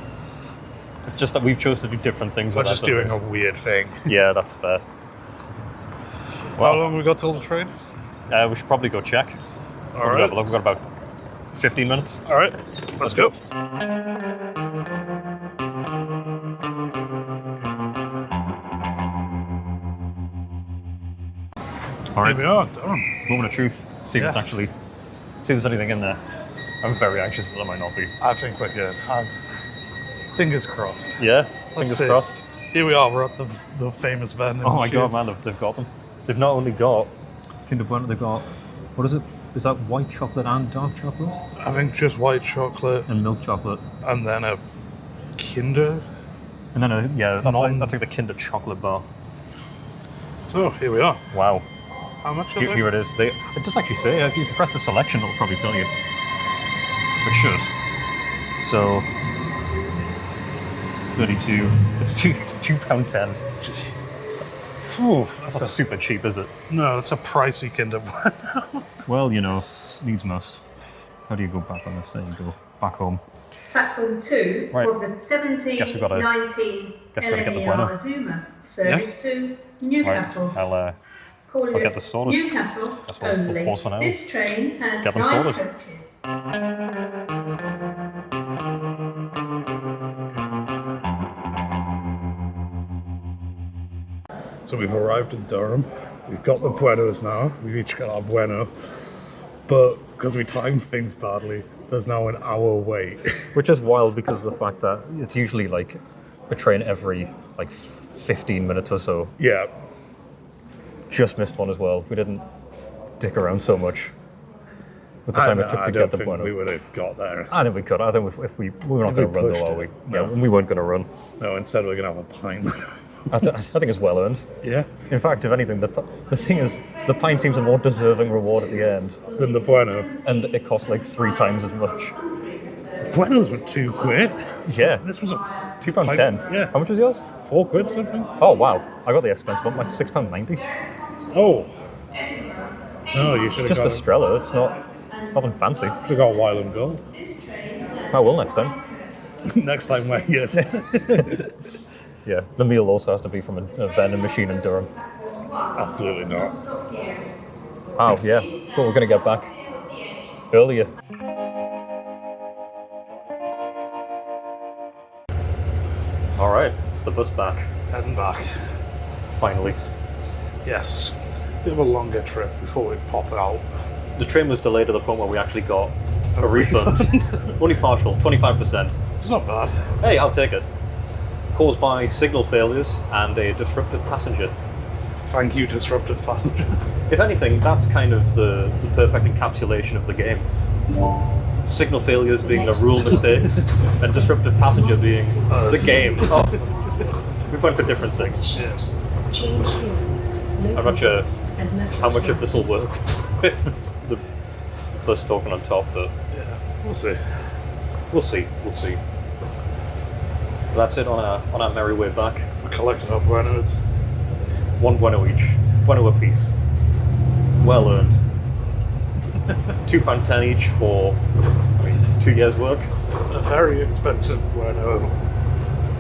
It's just that we've chosen to do different things. We're just doing a weird thing. Yeah, that's fair. Well, how long have we got till the train? We should probably go check. All right. Have a look. We've got about 15 minutes. All right. Let's go. All right. Here we are. Done. Moment of truth. See if it's see if there's anything in there. I'm very anxious that there might not be. I think we're good. Fingers crossed. Yeah. Let's Fingers see. crossed. Here we are. We're at the famous vending Oh my machine. god, man! They've got them. They've not only got Kinder Bueno. They've got what is it? Is that white chocolate and dark chocolate? I think just white chocolate And milk chocolate. and then a Kinder. And then that's like the Kinder chocolate bar. So here we are. Wow. How much are they? Here it is. It doesn't actually say. If you press the selection, it'll probably tell you. It should. So 32. It's £2.10. Phew, That's not super cheap, is it? No, it's a pricey Kinder Bueno. Well, needs must. How do you go back on this? There you go. Back home. Platform 2 Right. of the 1719 Guess we gotta get the Bueno. Zuma service to Newcastle. Right. Calling I'll get it this sorted. Newcastle That's what we'll only. pause for now. This train has Get them 9 sorted. coaches. So we've arrived in Durham. We've got the Buenos now. We've each got our Bueno. But because we timed things badly, there's now an hour wait. Which is wild because of the fact that it's usually like a train every 15 minutes or so. Yeah. Just missed one as well. We didn't dick around so much with the time it took I to don't get the think Bueno. we would have got there. I think we could. I think if we were not If going we to run pushed though, are we? it. Yeah, No. we weren't going to run. No, instead we're going to have a pint. I think it's well earned. Yeah. In fact, if anything, the thing is, the pint seems a more deserving reward at the end, Then the Bueno. and it cost like 3 times as much. Buenos were £2. Yeah, This was a £2.10. Yeah. How much was yours? £4 something. Oh wow, I got the expensive one, like £6.90. Oh. No, you should have Just got, Estrella. It's nothing fancy. should have got Wild and Gold. I will next time. Next time we're here. Yeah, the meal also has to be from a vending machine in Durham. Absolutely not. Oh yeah, thought we're gonna get back earlier. All right, it's the bus back. Heading back. Finally, Yes. Bit of a longer trip before we pop out. the train was delayed to the point where we actually got a refund. Only partial, 25%. It's not bad. Hey, I'll take it. Caused by signal failures and a disruptive passenger. Thank you, disruptive passenger. If anything, that's kind of the perfect encapsulation of the game. Signal failures being the rule mistakes, and disruptive passenger being the game. Oh, we went for different things. Yes. I'm not sure how much of this will work with the bus talking on top, but Yeah. We'll see. we'll see. But that's it on our merry way back. We collected our Buenos. One Bueno each. Bueno apiece. Well earned. £2.10 each for 2 years' work. A very expensive Bueno.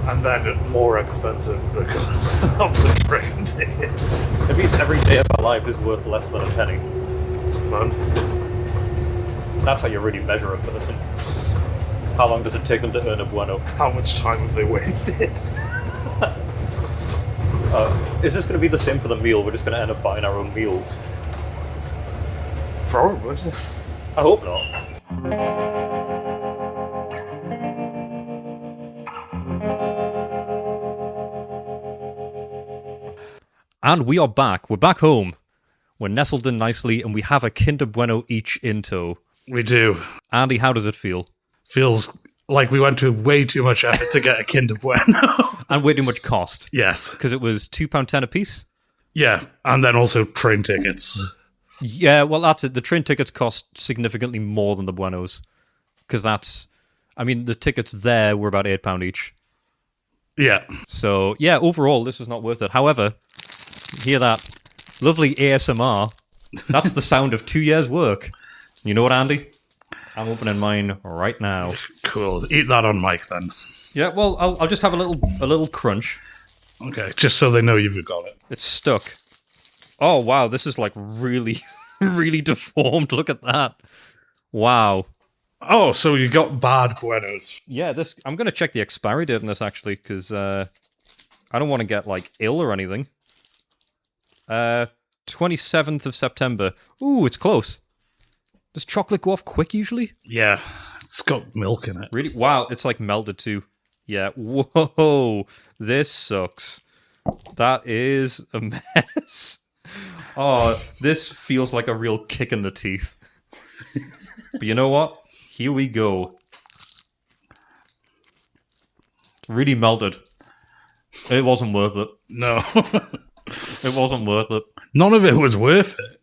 And then more expensive because of the train tickets. It means every day of our life is worth less than a penny. It's fun. That's how you really measure a person. How long does it take them to earn a Bueno? How much time have they wasted? Is this going to be the same for the meal? We're just going to end up buying our own meals. Probably. I hope not. And we are back. We're back home. We're nestled in nicely, and we have a Kinder Bueno each in tow. We do. Andy, how does it feel? Feels like we went to way too much effort to get a Kinder Bueno. And way too much cost. Yes. Because it was £2.10 a piece? Yeah. And then also train tickets. Yeah, well, that's it. The train tickets cost significantly more than the Buenos. Because the tickets there were about £8 each. Yeah. So, yeah, overall, this was not worth it. However, hear that. lovely ASMR. That's the sound of 2 years' work. You know what, Andy? I'm opening mine right now. Cool. Eat that on mic then. Yeah, well, I'll just have a little crunch. Okay, just so they know you've got it. It's stuck. Oh, wow, this is like really, really deformed. Look at that. Wow. Oh, so you got bad Buenos. Yeah, I'm going to check the expiry date on this, actually, because I don't want to get, like, ill or anything. 27th of September. Ooh, it's close. Does chocolate go off quick, usually? Yeah, it's got milk in it. Really? Wow, it's, like, melted, too. Yeah, whoa, this sucks. That is a mess. Oh, this feels like a real kick in the teeth. But you know what? Here we go. Really melted. It wasn't worth it. No. It wasn't worth it. None of it was worth it.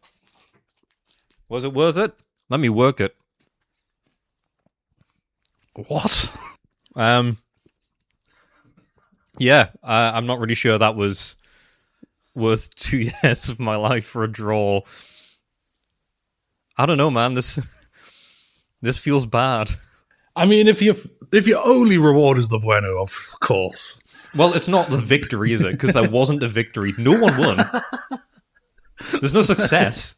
Was it worth it? Let me work it. What? Yeah, I'm not really sure that was worth 2 years of my life for a draw. I don't know, man. This feels bad. I mean, if your only reward is the Bueno, of course. Well, it's not the victory, is it? Because there wasn't a victory. No one won. There's no success.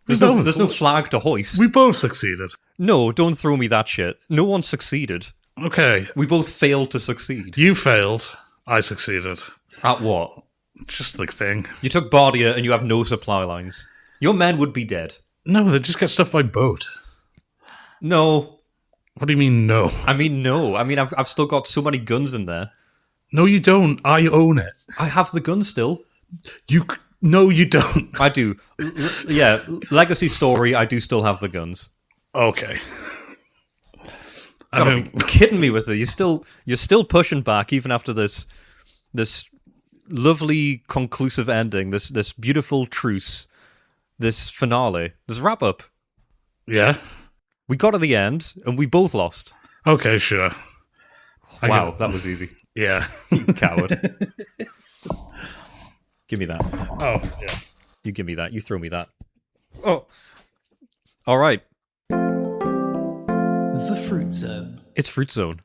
There's no flag to hoist. We both succeeded. No, don't throw me that shit. No one succeeded. Okay. We both failed to succeed. You failed. I succeeded. At what? Just the thing. You took Bardia and you have no supply lines. Your men would be dead. No, they just get stuff by boat. No. What do you mean, no? I mean, no. I mean, I've still got so many guns in there. No, you don't. I own it. I have the gun still. No, you don't. I do. Yeah, Legacy Story, I do still have the guns. Okay. Gotta be kidding me with it. You're still pushing back even after this lovely conclusive ending, this beautiful truce, this finale, this wrap up. Yeah. We got to the end and we both lost. Okay, sure. Wow, that was easy. Yeah. You coward. Give me that. Oh, yeah. You give me that. You throw me that. Oh. All right. The Fruit Zone. It's Fruit Zone.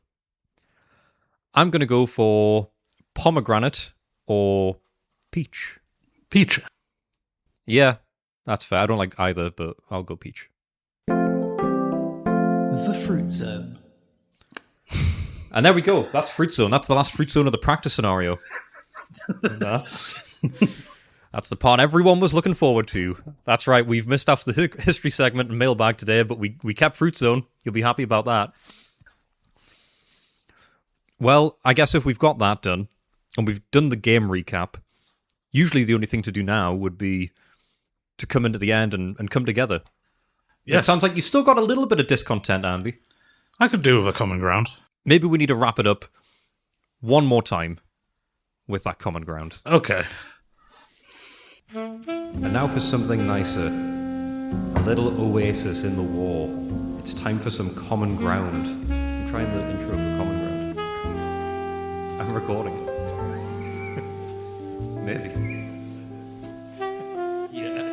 I'm going to go for pomegranate or peach. Peach. Yeah, that's fair. I don't like either, but I'll go peach. The Fruit Zone. And there we go. That's Fruit Zone. That's the last Fruit Zone of the practice scenario. That's the part everyone was looking forward to. That's right. We've missed off the history segment and mailbag today, but we kept Fruit Zone. You'll be happy about that. Well, I guess if we've got that done, and we've done the game recap, usually the only thing to do now would be to come into the end and come together. Yes. It sounds like you've still got a little bit of discontent, Andy. I could do with a common ground. Maybe we need to wrap it up one more time with that common ground. Okay. And now for something nicer. A little oasis in the war. It's time for some common ground. I'm trying the intro for common ground. I'm recording it. Maybe. Yeah.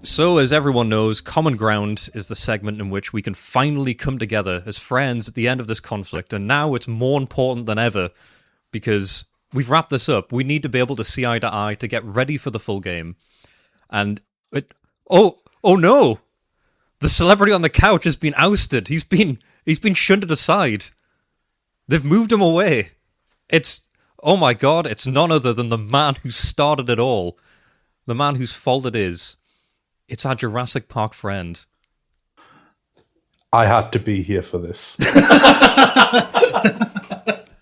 So, as everyone knows, Common Ground is the segment in which we can finally come together as friends at the end of this conflict, and now it's more important than ever because we've wrapped this up. We need to be able to see eye to eye to get ready for the full game. And oh no! The celebrity on the couch has been ousted. He's been shunted aside. They've moved him away. Oh my god, it's none other than the man who started it all. The man whose fault it is. It's our Jurassic Park friend. I had to be here for this.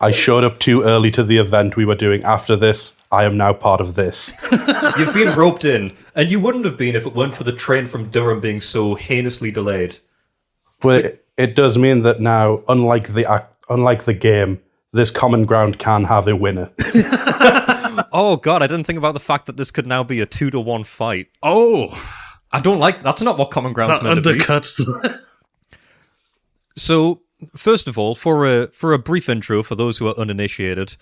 I showed up too early to the event we were doing after this. I am now part of this. You've been roped in, and you wouldn't have been if it weren't for the train from Durham being so heinously delayed. Well, it does mean that now, unlike the game, this common ground can have a winner. Oh god, I didn't think about the fact that this could now be a 2-1 fight. Oh. I don't like... That's not what Common Ground's That meant to be. undercuts the... So, First of all, for a brief intro for those who are uninitiated,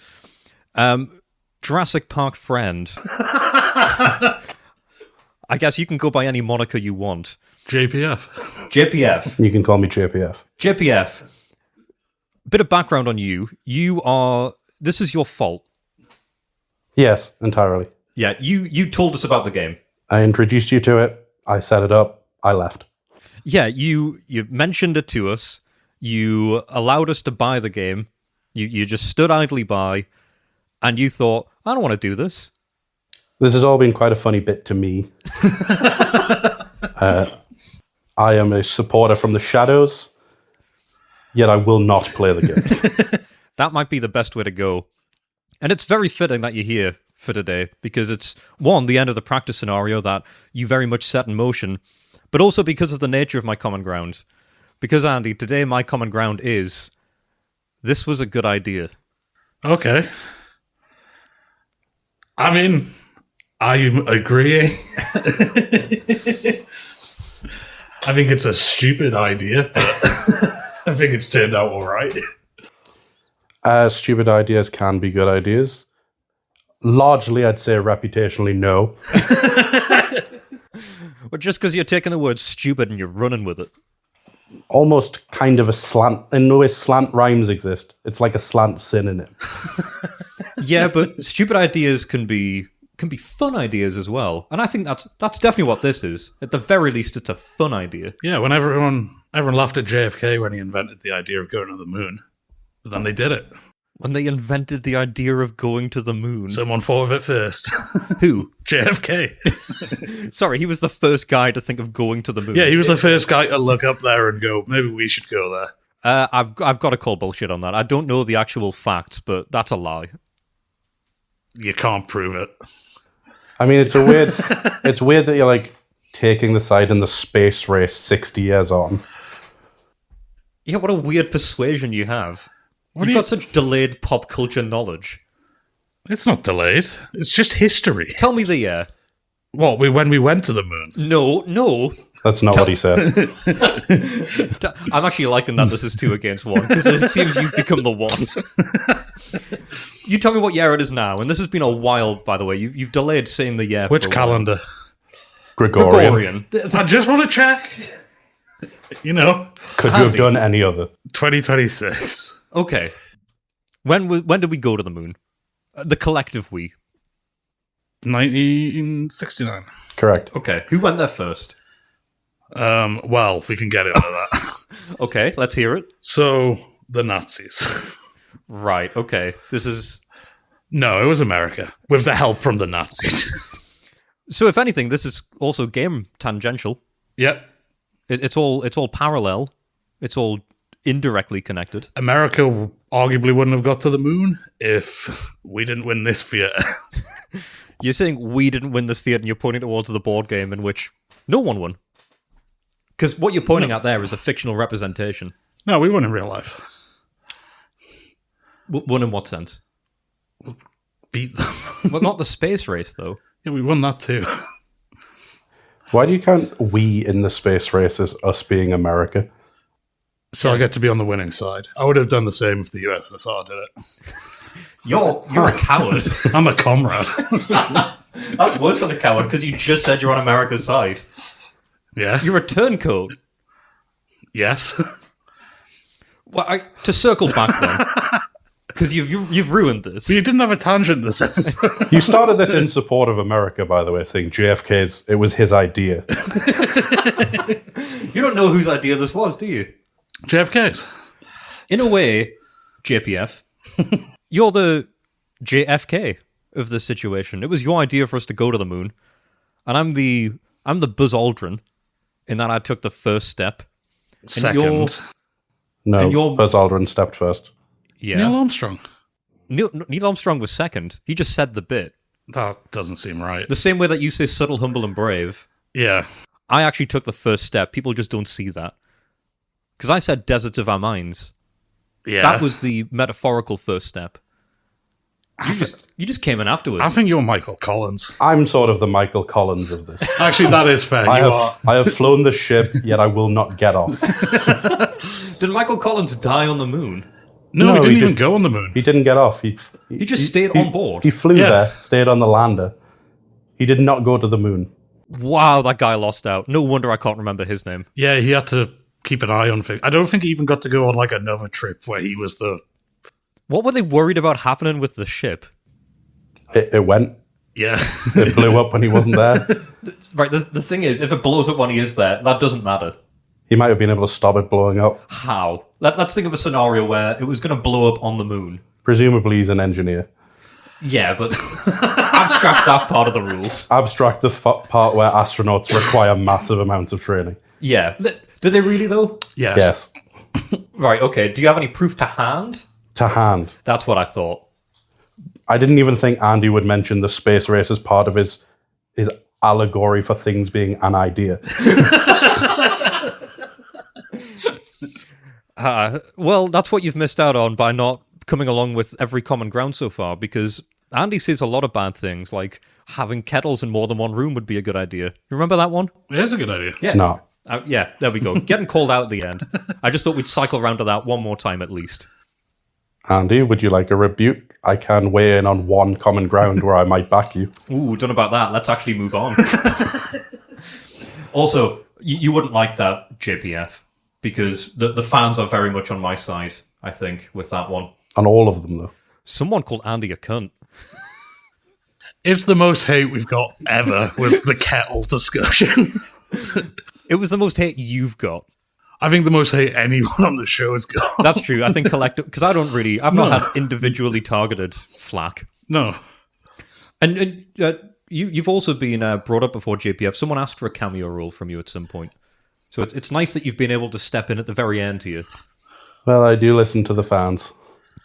Jurassic Park friend. I guess you can go by any moniker you want. JPF. JPF. You can call me JPF. JPF. Bit of background on you. This is your fault. Yes, entirely. Yeah, you told us about the game. I introduced you to it. I set it up. I left. Yeah, you mentioned it to us. You allowed us to buy the game. You just stood idly by, and you thought, I don't want to do this. This has all been quite a funny bit to me. I am a supporter from the shadows, yet I will not play the game. That might be the best way to go. And it's very fitting that you're here for today, because it's, one, the end of the practice scenario that you very much set in motion, but also because of the nature of my common ground. Because, Andy, today my common ground is, this was a good idea. Okay. I mean, I'm agreeing. I think it's a stupid idea, but I think it's turned out all right. Stupid ideas can be good ideas. Largely, I'd say reputationally, no. But just because you're taking the word stupid and you're running with it. Almost kind of a slant. In no way, slant rhymes exist. It's like a slant synonym. Yeah, but stupid ideas can be fun ideas as well. And I think that's definitely what this is. At the very least, it's a fun idea. Yeah, when everyone laughed at JFK when he invented the idea of going to the moon, but then they did it. When they invented the idea of going to the moon. Someone thought of it first. Who? JFK. Sorry, he was the first guy to think of going to the moon. Yeah, he was the first guy to look up there and go, maybe we should go there. I've got to call bullshit on that. I don't know the actual facts, but that's a lie. You can't prove it. I mean, it's weird that you're like taking the side in the space race 60 years on. Yeah, what a weird persuasion you have. You've got such delayed pop culture knowledge. It's not delayed. It's just history. Tell me the year. What, when we went to the moon? No. That's not what he said. I'm actually liking that this is 2 against 1, because it seems you've become the one. You tell me what year it is now, and this has been a while, by the way. You've delayed saying the year. Which calendar? Gregorian. I just want to check. You know. Could you have done any other? 2026. Okay. When did we go to the moon? The collective we. 1969. Correct. Okay. Who went there first? Well, we can get into that. Okay, let's hear it. So, the Nazis. Right, okay. This is... No, it was America, with the help from the Nazis. So, if anything, this is also game tangential. Yep. It's all parallel. It's all indirectly connected. America arguably wouldn't have got to the moon if we didn't win this theater. You're saying we didn't win this theater, and you're pointing towards the board game in which no one won. Because what you're pointing at there is a fictional representation. No, we won in real life. Won in what sense? Beat them. Well, not the space race, though. Yeah, we won that too. Why do you count we in the space race as us being America? So I get to be on the winning side. I would have done the same if the USSR did it. You're a coward. I'm a comrade. That's worse than a coward, because you just said you're on America's side. Yeah. You're a turncoat. Yes. Well, to circle back then, because you've ruined this. But you didn't have a tangent this episode. You started this in support of America, by the way, saying it was his idea. You don't know whose idea this was, do you? JFK's. In a way, JPF, you're the JFK of this situation. It was your idea for us to go to the moon, and I'm the Buzz Aldrin, in that I took the first step. Second. No, Buzz Aldrin stepped first. Yeah. Neil Armstrong. Neil Armstrong was second. He just said the bit. That doesn't seem right. The same way that you say subtle, humble, and brave. Yeah. I actually took the first step. People just don't see that. Because I said deserts of our minds. Yeah. That was the metaphorical first step. You just came in afterwards. I think you're Michael Collins. I'm sort of the Michael Collins of this. Actually, that is fair. I have flown the ship, yet I will not get off. Did Michael Collins die on the moon? No, he he didn't even just- go on the moon. He didn't get off. He just stayed on board. He flew Yeah. there, stayed on the lander. He did not go to the moon. Wow, that guy lost out. No wonder I can't remember his name. Yeah, he had to keep an eye on things. I don't think he even got to go on like another trip where he was the... What were they worried about happening with the ship? It went. Yeah. It blew up when he wasn't there. Right, the thing is, if it blows up when he is there, that doesn't matter. He might have been able to stop it blowing up. How? Let's think of a scenario where it was going to blow up on the moon. Presumably he's an engineer. Yeah, but abstract that part of the rules. Abstract the part where astronauts require massive amounts of training. Yeah. Do they really, though? Yes. Yes. Right, okay. Do you have any proof to hand? To hand. That's what I thought. I didn't even think Andy would mention the space race as part of his allegory for things being an idea. Well, that's what you've missed out on by not coming along with every common ground so far, because Andy says a lot of bad things, like having kettles in more than one room would be a good idea. You remember that one? It is a good idea. Yeah. It's not. Yeah, there we go. Getting called out at the end. I just thought we'd cycle around to that one more time at least. Andy, would you like a rebuke? I can weigh in on one common ground where I might back you. Ooh, done about that. Let's actually move on. Also, you wouldn't like that, JPF, because the fans are very much on my side, I think, with that one. On all of them, though. Someone called Andy a cunt. It's the most hate we've got ever, was the kettle discussion. It was the most hate you've got. I think the most hate anyone on the show has got. That's true. I think collective, because I've not had individually targeted flack. No. And you've also been brought up before, JPF. Someone asked for a cameo role from you at some point. So it's nice that you've been able to step in at the very end here. Well, I do listen to the fans.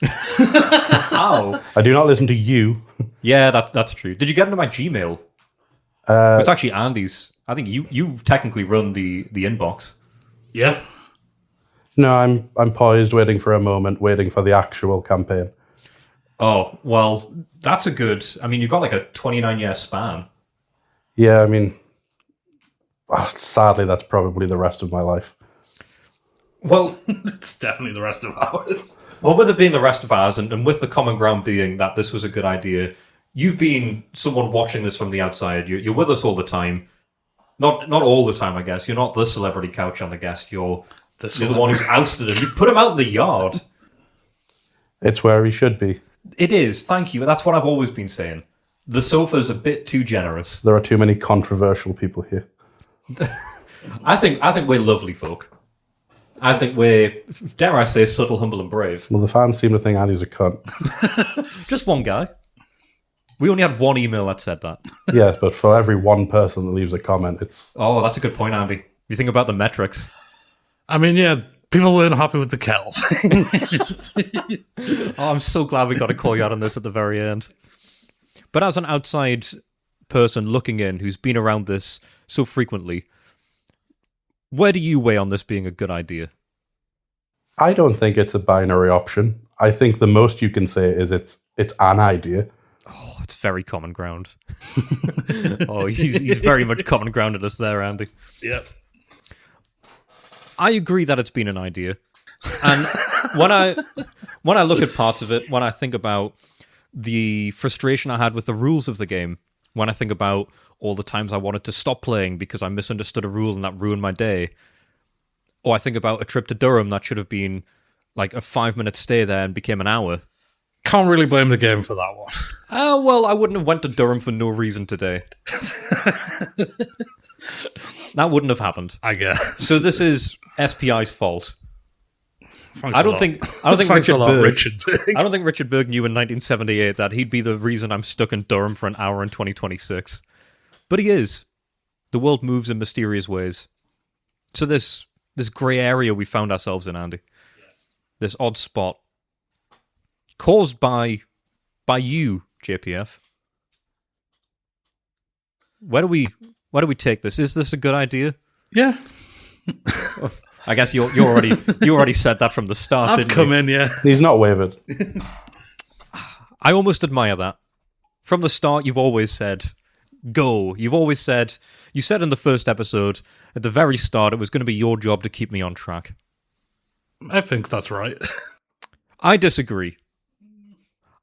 How? I do not listen to you. Yeah, that's true. Did you get into my Gmail? It's actually Andy's. I think you technically run the inbox. Yeah. No, I'm poised, waiting for a moment, waiting for the actual campaign. Oh, well, that's a good... I mean, you've got like a 29-year span. Yeah, I mean, sadly, that's probably the rest of my life. Well, It's definitely the rest of ours. well, with it being the rest of ours, and with the common ground being that this was a good idea, you've been someone watching this from the outside. You're with us all the time. Not all the time, I guess. You're not the celebrity couch on the guest. You're the one who's ousted him. You put him out in the yard. It's where he should be. It is. Thank you. That's what I've always been saying. The sofa's a bit too generous. There are too many controversial people here. I think we're lovely folk. I think we're, dare I say, subtle, humble, and brave. Well, the fans seem to think Andy's a cunt. Just one guy. We only had one email that said that. Yes, but for every one person that leaves a comment, it's... Oh, that's a good point, Andy. You think about the metrics. I mean, yeah, people weren't happy with the kettle thing. Oh, I'm so glad we got to call you out on this at the very end. But as an outside person looking in who's been around this so frequently, where do you weigh on this being a good idea? I don't think it's a binary option. I think the most you can say is it's an idea. Oh, it's very common ground. Oh, he's very much common grounded us there, Andy. Yep. I agree that it's been an idea. And when I look at parts of it, when I think about the frustration I had with the rules of the game, when I think about all the times I wanted to stop playing because I misunderstood a rule and that ruined my day, or I think about a trip to Durham that should have been like a 5-minute stay there and became an hour. Can't really blame the game for that one. Oh, well, I wouldn't have went to Durham for no reason today. That wouldn't have happened. I guess. So this is SPI's fault. Thanks I a don't lot. think Thanks Richard a lot, Berg. Richard Berg. I don't think Richard Berg knew in 1978 that he'd be the reason I'm stuck in Durham for an hour in 2026. But he is. The world moves in mysterious ways. So this grey area we found ourselves in, Andy. This odd spot. Caused by you, JPF. Where do we take this? Is this a good idea? Yeah. I guess you already said that from the start. I've didn't come you? in, yeah. He's not wavered. I almost admire that. From the start, you've always said, go. You've always said, you said in the first episode, at the very start, it was going to be your job to keep me on track. I think that's right. I disagree.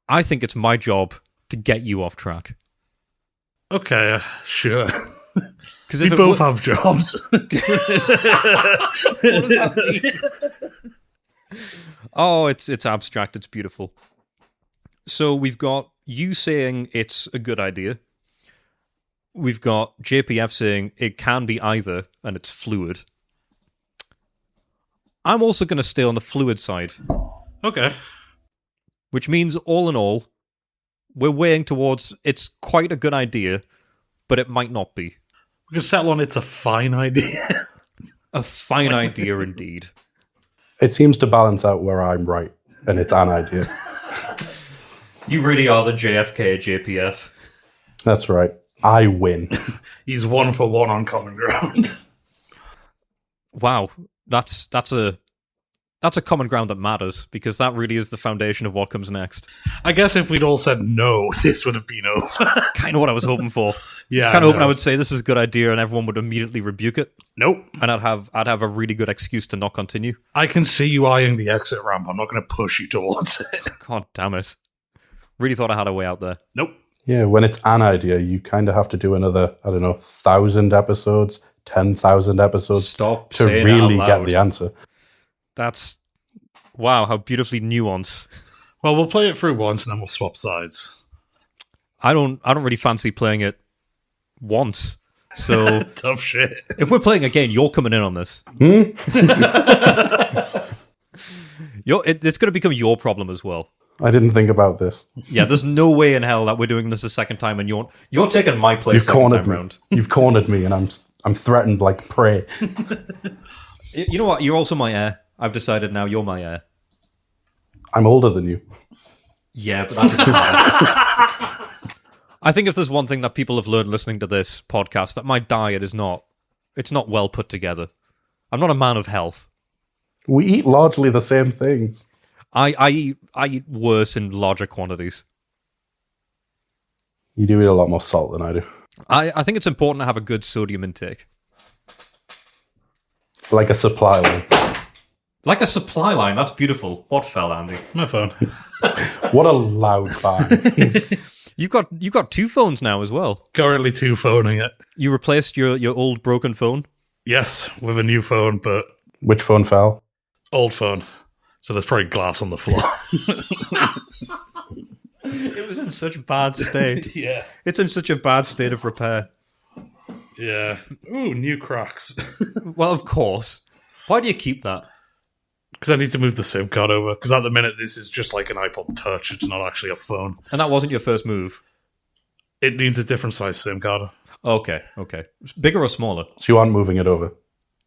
I think it's my job to get you off track. Okay, sure. Because We both have jobs. Oh, it's abstract. It's beautiful. So we've got you saying it's a good idea. We've got JPF saying it can be either, and it's fluid. I'm also going to stay on the fluid side. Okay. Which means, all in all, we're weighing towards it's quite a good idea, but it might not be. We can settle on it's a fine idea. A fine idea indeed. It seems to balance out where I'm right, and it's an idea. You really are the JFK JPF. That's right. I win. He's 1 for 1 on common ground. Wow, that's a common ground that matters, because that really is the foundation of what comes next. I guess if we'd all said no, this would have been over. Kind of what I was hoping for. Yeah. Kind of hoping I would say this is a good idea and everyone would immediately rebuke it, Nope. and I'd have a really good excuse to not continue. I can see you eyeing the exit ramp. I'm not going to push you towards it. God damn it. Really thought I had a way out there. Nope. Yeah, when it's an idea, you kind of have to do another, 1,000 episodes, 10,000 episodes Stop to saying really it out get loud. the answer. That's... Wow, how beautifully nuanced. Well, we'll play it through once and then we'll swap sides. I don't really fancy playing it once. So Tough shit. if we're playing again, you're coming in on this. It's going to become your problem as well. I didn't think about this. Yeah, there's no way in hell that we're doing this a second time and you're taking my place You've second cornered time me. round. You've cornered me, and I'm threatened like prey. You know what? You're also my heir. I've decided now you're my heir. I'm older than you. Yeah, but that doesn't matter. I think if there's one thing that people have learned listening to this podcast, that my diet it's not well put together. I'm not a man of health. We eat largely the same things. I eat worse in larger quantities. You do eat a lot more salt than I do. I think it's important to have a good sodium intake. Like a supply line. Like a supply line, that's beautiful. What fell, Andy? My phone. What a loud bang. You got 2 phones now as well. Currently 2 phoning it. You replaced your old broken phone? Yes, with a new phone, but Which phone fell? old phone. So there's probably glass on the floor. It was in such bad state. Yeah. It's in such a bad state of repair. Yeah. Ooh, new cracks. Well, of course. Why do you keep that? Because I need to move the SIM card over. Because at the minute, this is just like an iPod Touch. It's not actually a phone. And that wasn't your first move? It needs a different size SIM card. Okay. Bigger or smaller? So you aren't moving it over.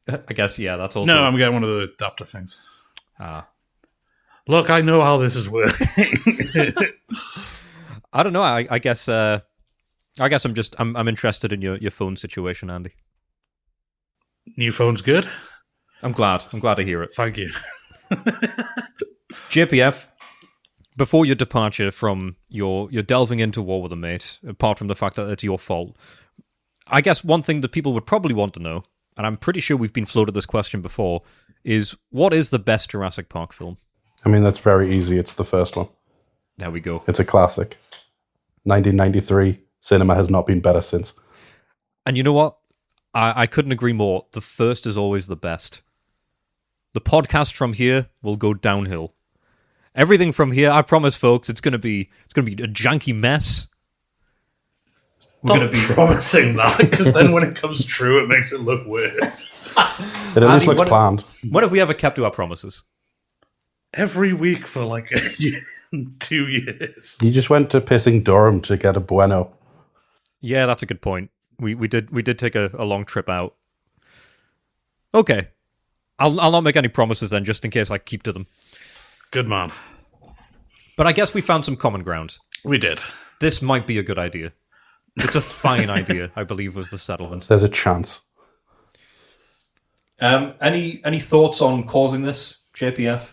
I guess, yeah, that's also... No, I'm getting one of the adapter things. Ah. Look, I know how this is working. I don't know. I guess I'm interested in your phone situation, Andy. New phone's good. I'm glad to hear it. Thank you. JPF, before your departure from your delving into war with a mate, apart from the fact that it's your fault, I guess one thing that people would probably want to know, and I'm pretty sure we've been floated this question before, is what is the best Jurassic Park film? I mean, that's very easy. It's the first one. There we go. It's a classic. 1993. Cinema has not been better since. And you know what? I couldn't agree more. The first is always the best. The podcast from here will go downhill. Everything from here, I promise, folks, it's gonna be a janky mess. We're Not promising that, because then when it comes true, it makes it look worse. It at least looks planned. When have we ever kept to our promises? Every week for like 2 years. You just went to pissing Durham to get a Bueno. Yeah, that's a good point. We did take a long trip out. Okay. I'll not make any promises then, just in case I keep to them. Good man. But I guess we found some common ground. We did. This might be a good idea. It's a fine idea, I believe, was the settlement. There's a chance. Any thoughts on causing this, JPF?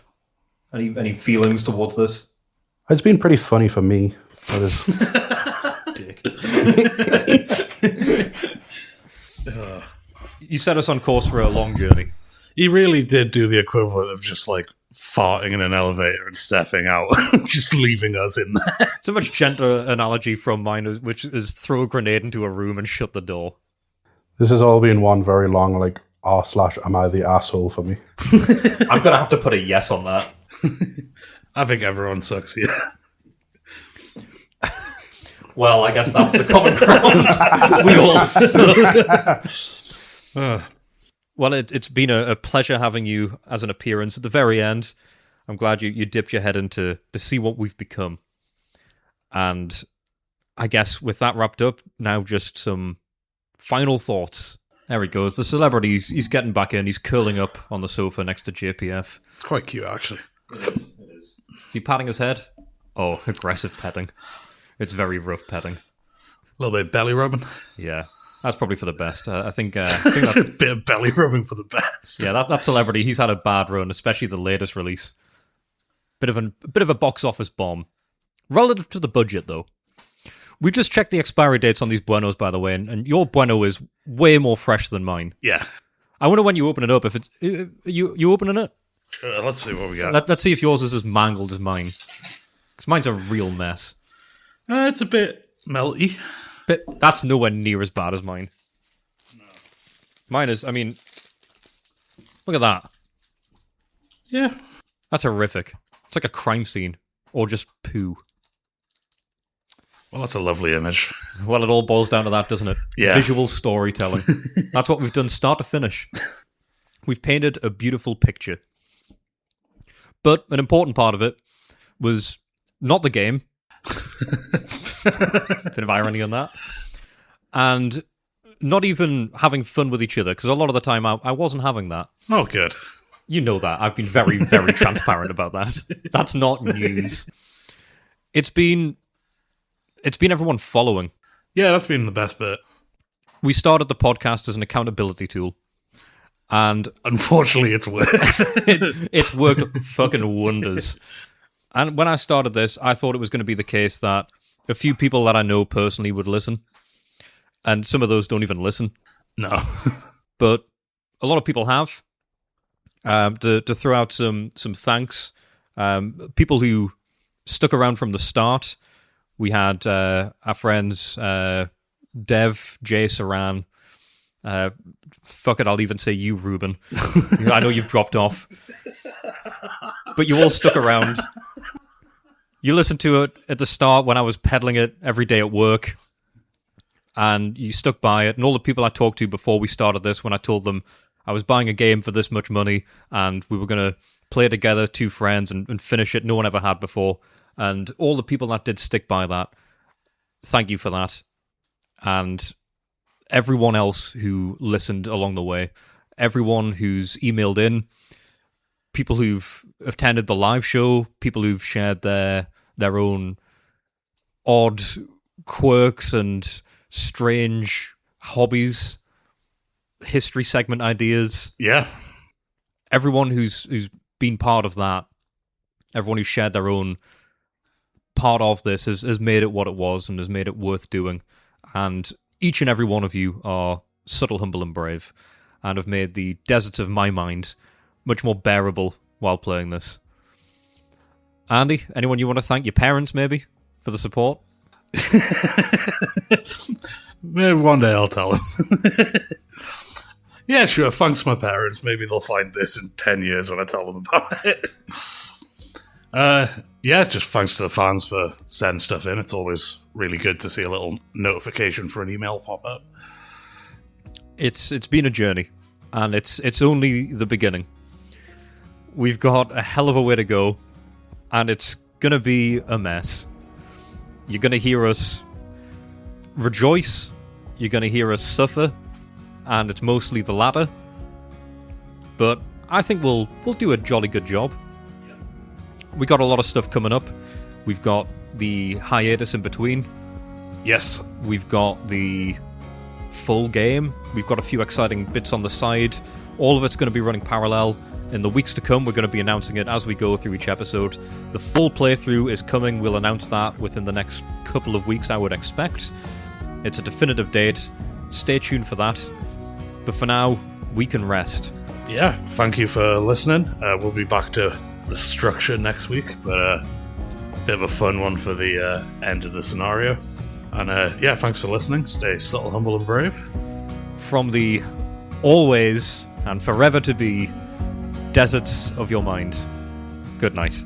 Any feelings towards this? It's been pretty funny for me. That is. You set us on course for a long journey. He really did do the equivalent of just like farting in an elevator and stepping out, just leaving us in there. It's a much gentler analogy from mine, which is throw a grenade into a room and shut the door. This has all been one very long, like, r/am I the asshole for me. I'm going to have to put a yes on that. I think everyone sucks here. Well, I guess that's the common ground. We all suck. Well, it's been a pleasure having you as an appearance at the very end. I'm glad you dipped your head into to see what we've become. And I guess with that wrapped up, now just some final thoughts. There he goes. The celebrity, he's getting back in. He's curling up on the sofa next to JPF. It's quite cute, actually. It is. Is he patting his head? Oh, aggressive petting. It's very rough petting. A little bit of belly rubbing. Yeah. That's probably for the best. I think A bit of belly rubbing for the best. Yeah, that celebrity, he's had a bad run, especially the latest release. Bit of a box office bomb. Relative to the budget, though. We just checked the expiry dates on these Buenos, by the way, and your Bueno is way more fresh than mine. Yeah. I wonder when you open it up, if it's... You opening it? Sure, let's see what we got. Let's see if yours is as mangled as mine. Because mine's a real mess. It's a bit melty. But that's nowhere near as bad as mine. No. Mine is, I mean... Look at that. Yeah. That's horrific. It's like a crime scene. Or just poo. Well, that's a lovely image. Well, it all boils down to that, doesn't it? Yeah. Visual storytelling. That's what we've done start to finish. We've painted a beautiful picture. But an important part of it was not the game. Bit of irony on that. And not even having fun with each other, because a lot of the time I wasn't having that. Oh, good. You know that. I've been very, very transparent about that. That's not news. It's been everyone following. Yeah, that's been the best bit. We started the podcast as an accountability tool. And unfortunately, it's worked. It's worked fucking wonders. And when I started this, I thought it was going to be the case that a few people that I know personally would listen. And some of those don't even listen. No. But a lot of people have. To throw out some thanks. People who stuck around from the start. We had our friends Dev, Jay, Saran. Fuck it, I'll even say you, Ruben. I know you've dropped off. But you all stuck around. You listened to it at the start when I was peddling it every day at work. And you stuck by it. And all the people I talked to before we started this, when I told them I was buying a game for this much money and we were going to play together, two friends, and finish it no one ever had before. And all the people that did stick by that, thank you for that. And everyone else who listened along the way, everyone who's emailed in, people who've attended the live show, people who've shared their own odd quirks and strange hobbies, history segment ideas. Yeah. Everyone who's been part of that, everyone who shared their own part of this has made it what it was and has made it worth doing. And each and every one of you are subtle, humble, and brave, and have made the deserts of my mind much more bearable while playing this. Andy, anyone you want to thank? Your parents, maybe, for the support? Maybe one day I'll tell them. Yeah, sure. Thanks, my parents. Maybe they'll find this in 10 years when I tell them about it. Yeah, just thanks to the fans for sending stuff in. It's always really good to see a little notification for an email pop up. It's been a journey, and it's only the beginning. We've got a hell of a way to go, and it's going to be a mess. You're going to hear us rejoice, you're going to hear us suffer, and it's mostly the latter. But I think we'll do a jolly good job. We got a lot of stuff coming up. We've got the hiatus in between. Yes. We've got the full game. We've got a few exciting bits on the side. All of it's going to be running parallel. In the weeks to come, we're going to be announcing it as we go through each episode. The full playthrough is coming. We'll announce that within the next couple of weeks, I would expect. It's a definitive date. Stay tuned for that. But for now, we can rest. Yeah, thank you for listening. We'll be back to the structure next week, but a bit of a fun one for the end of the scenario. And yeah, thanks for listening. Stay subtle, humble, and brave. From the always and forever to be deserts of your mind, good night.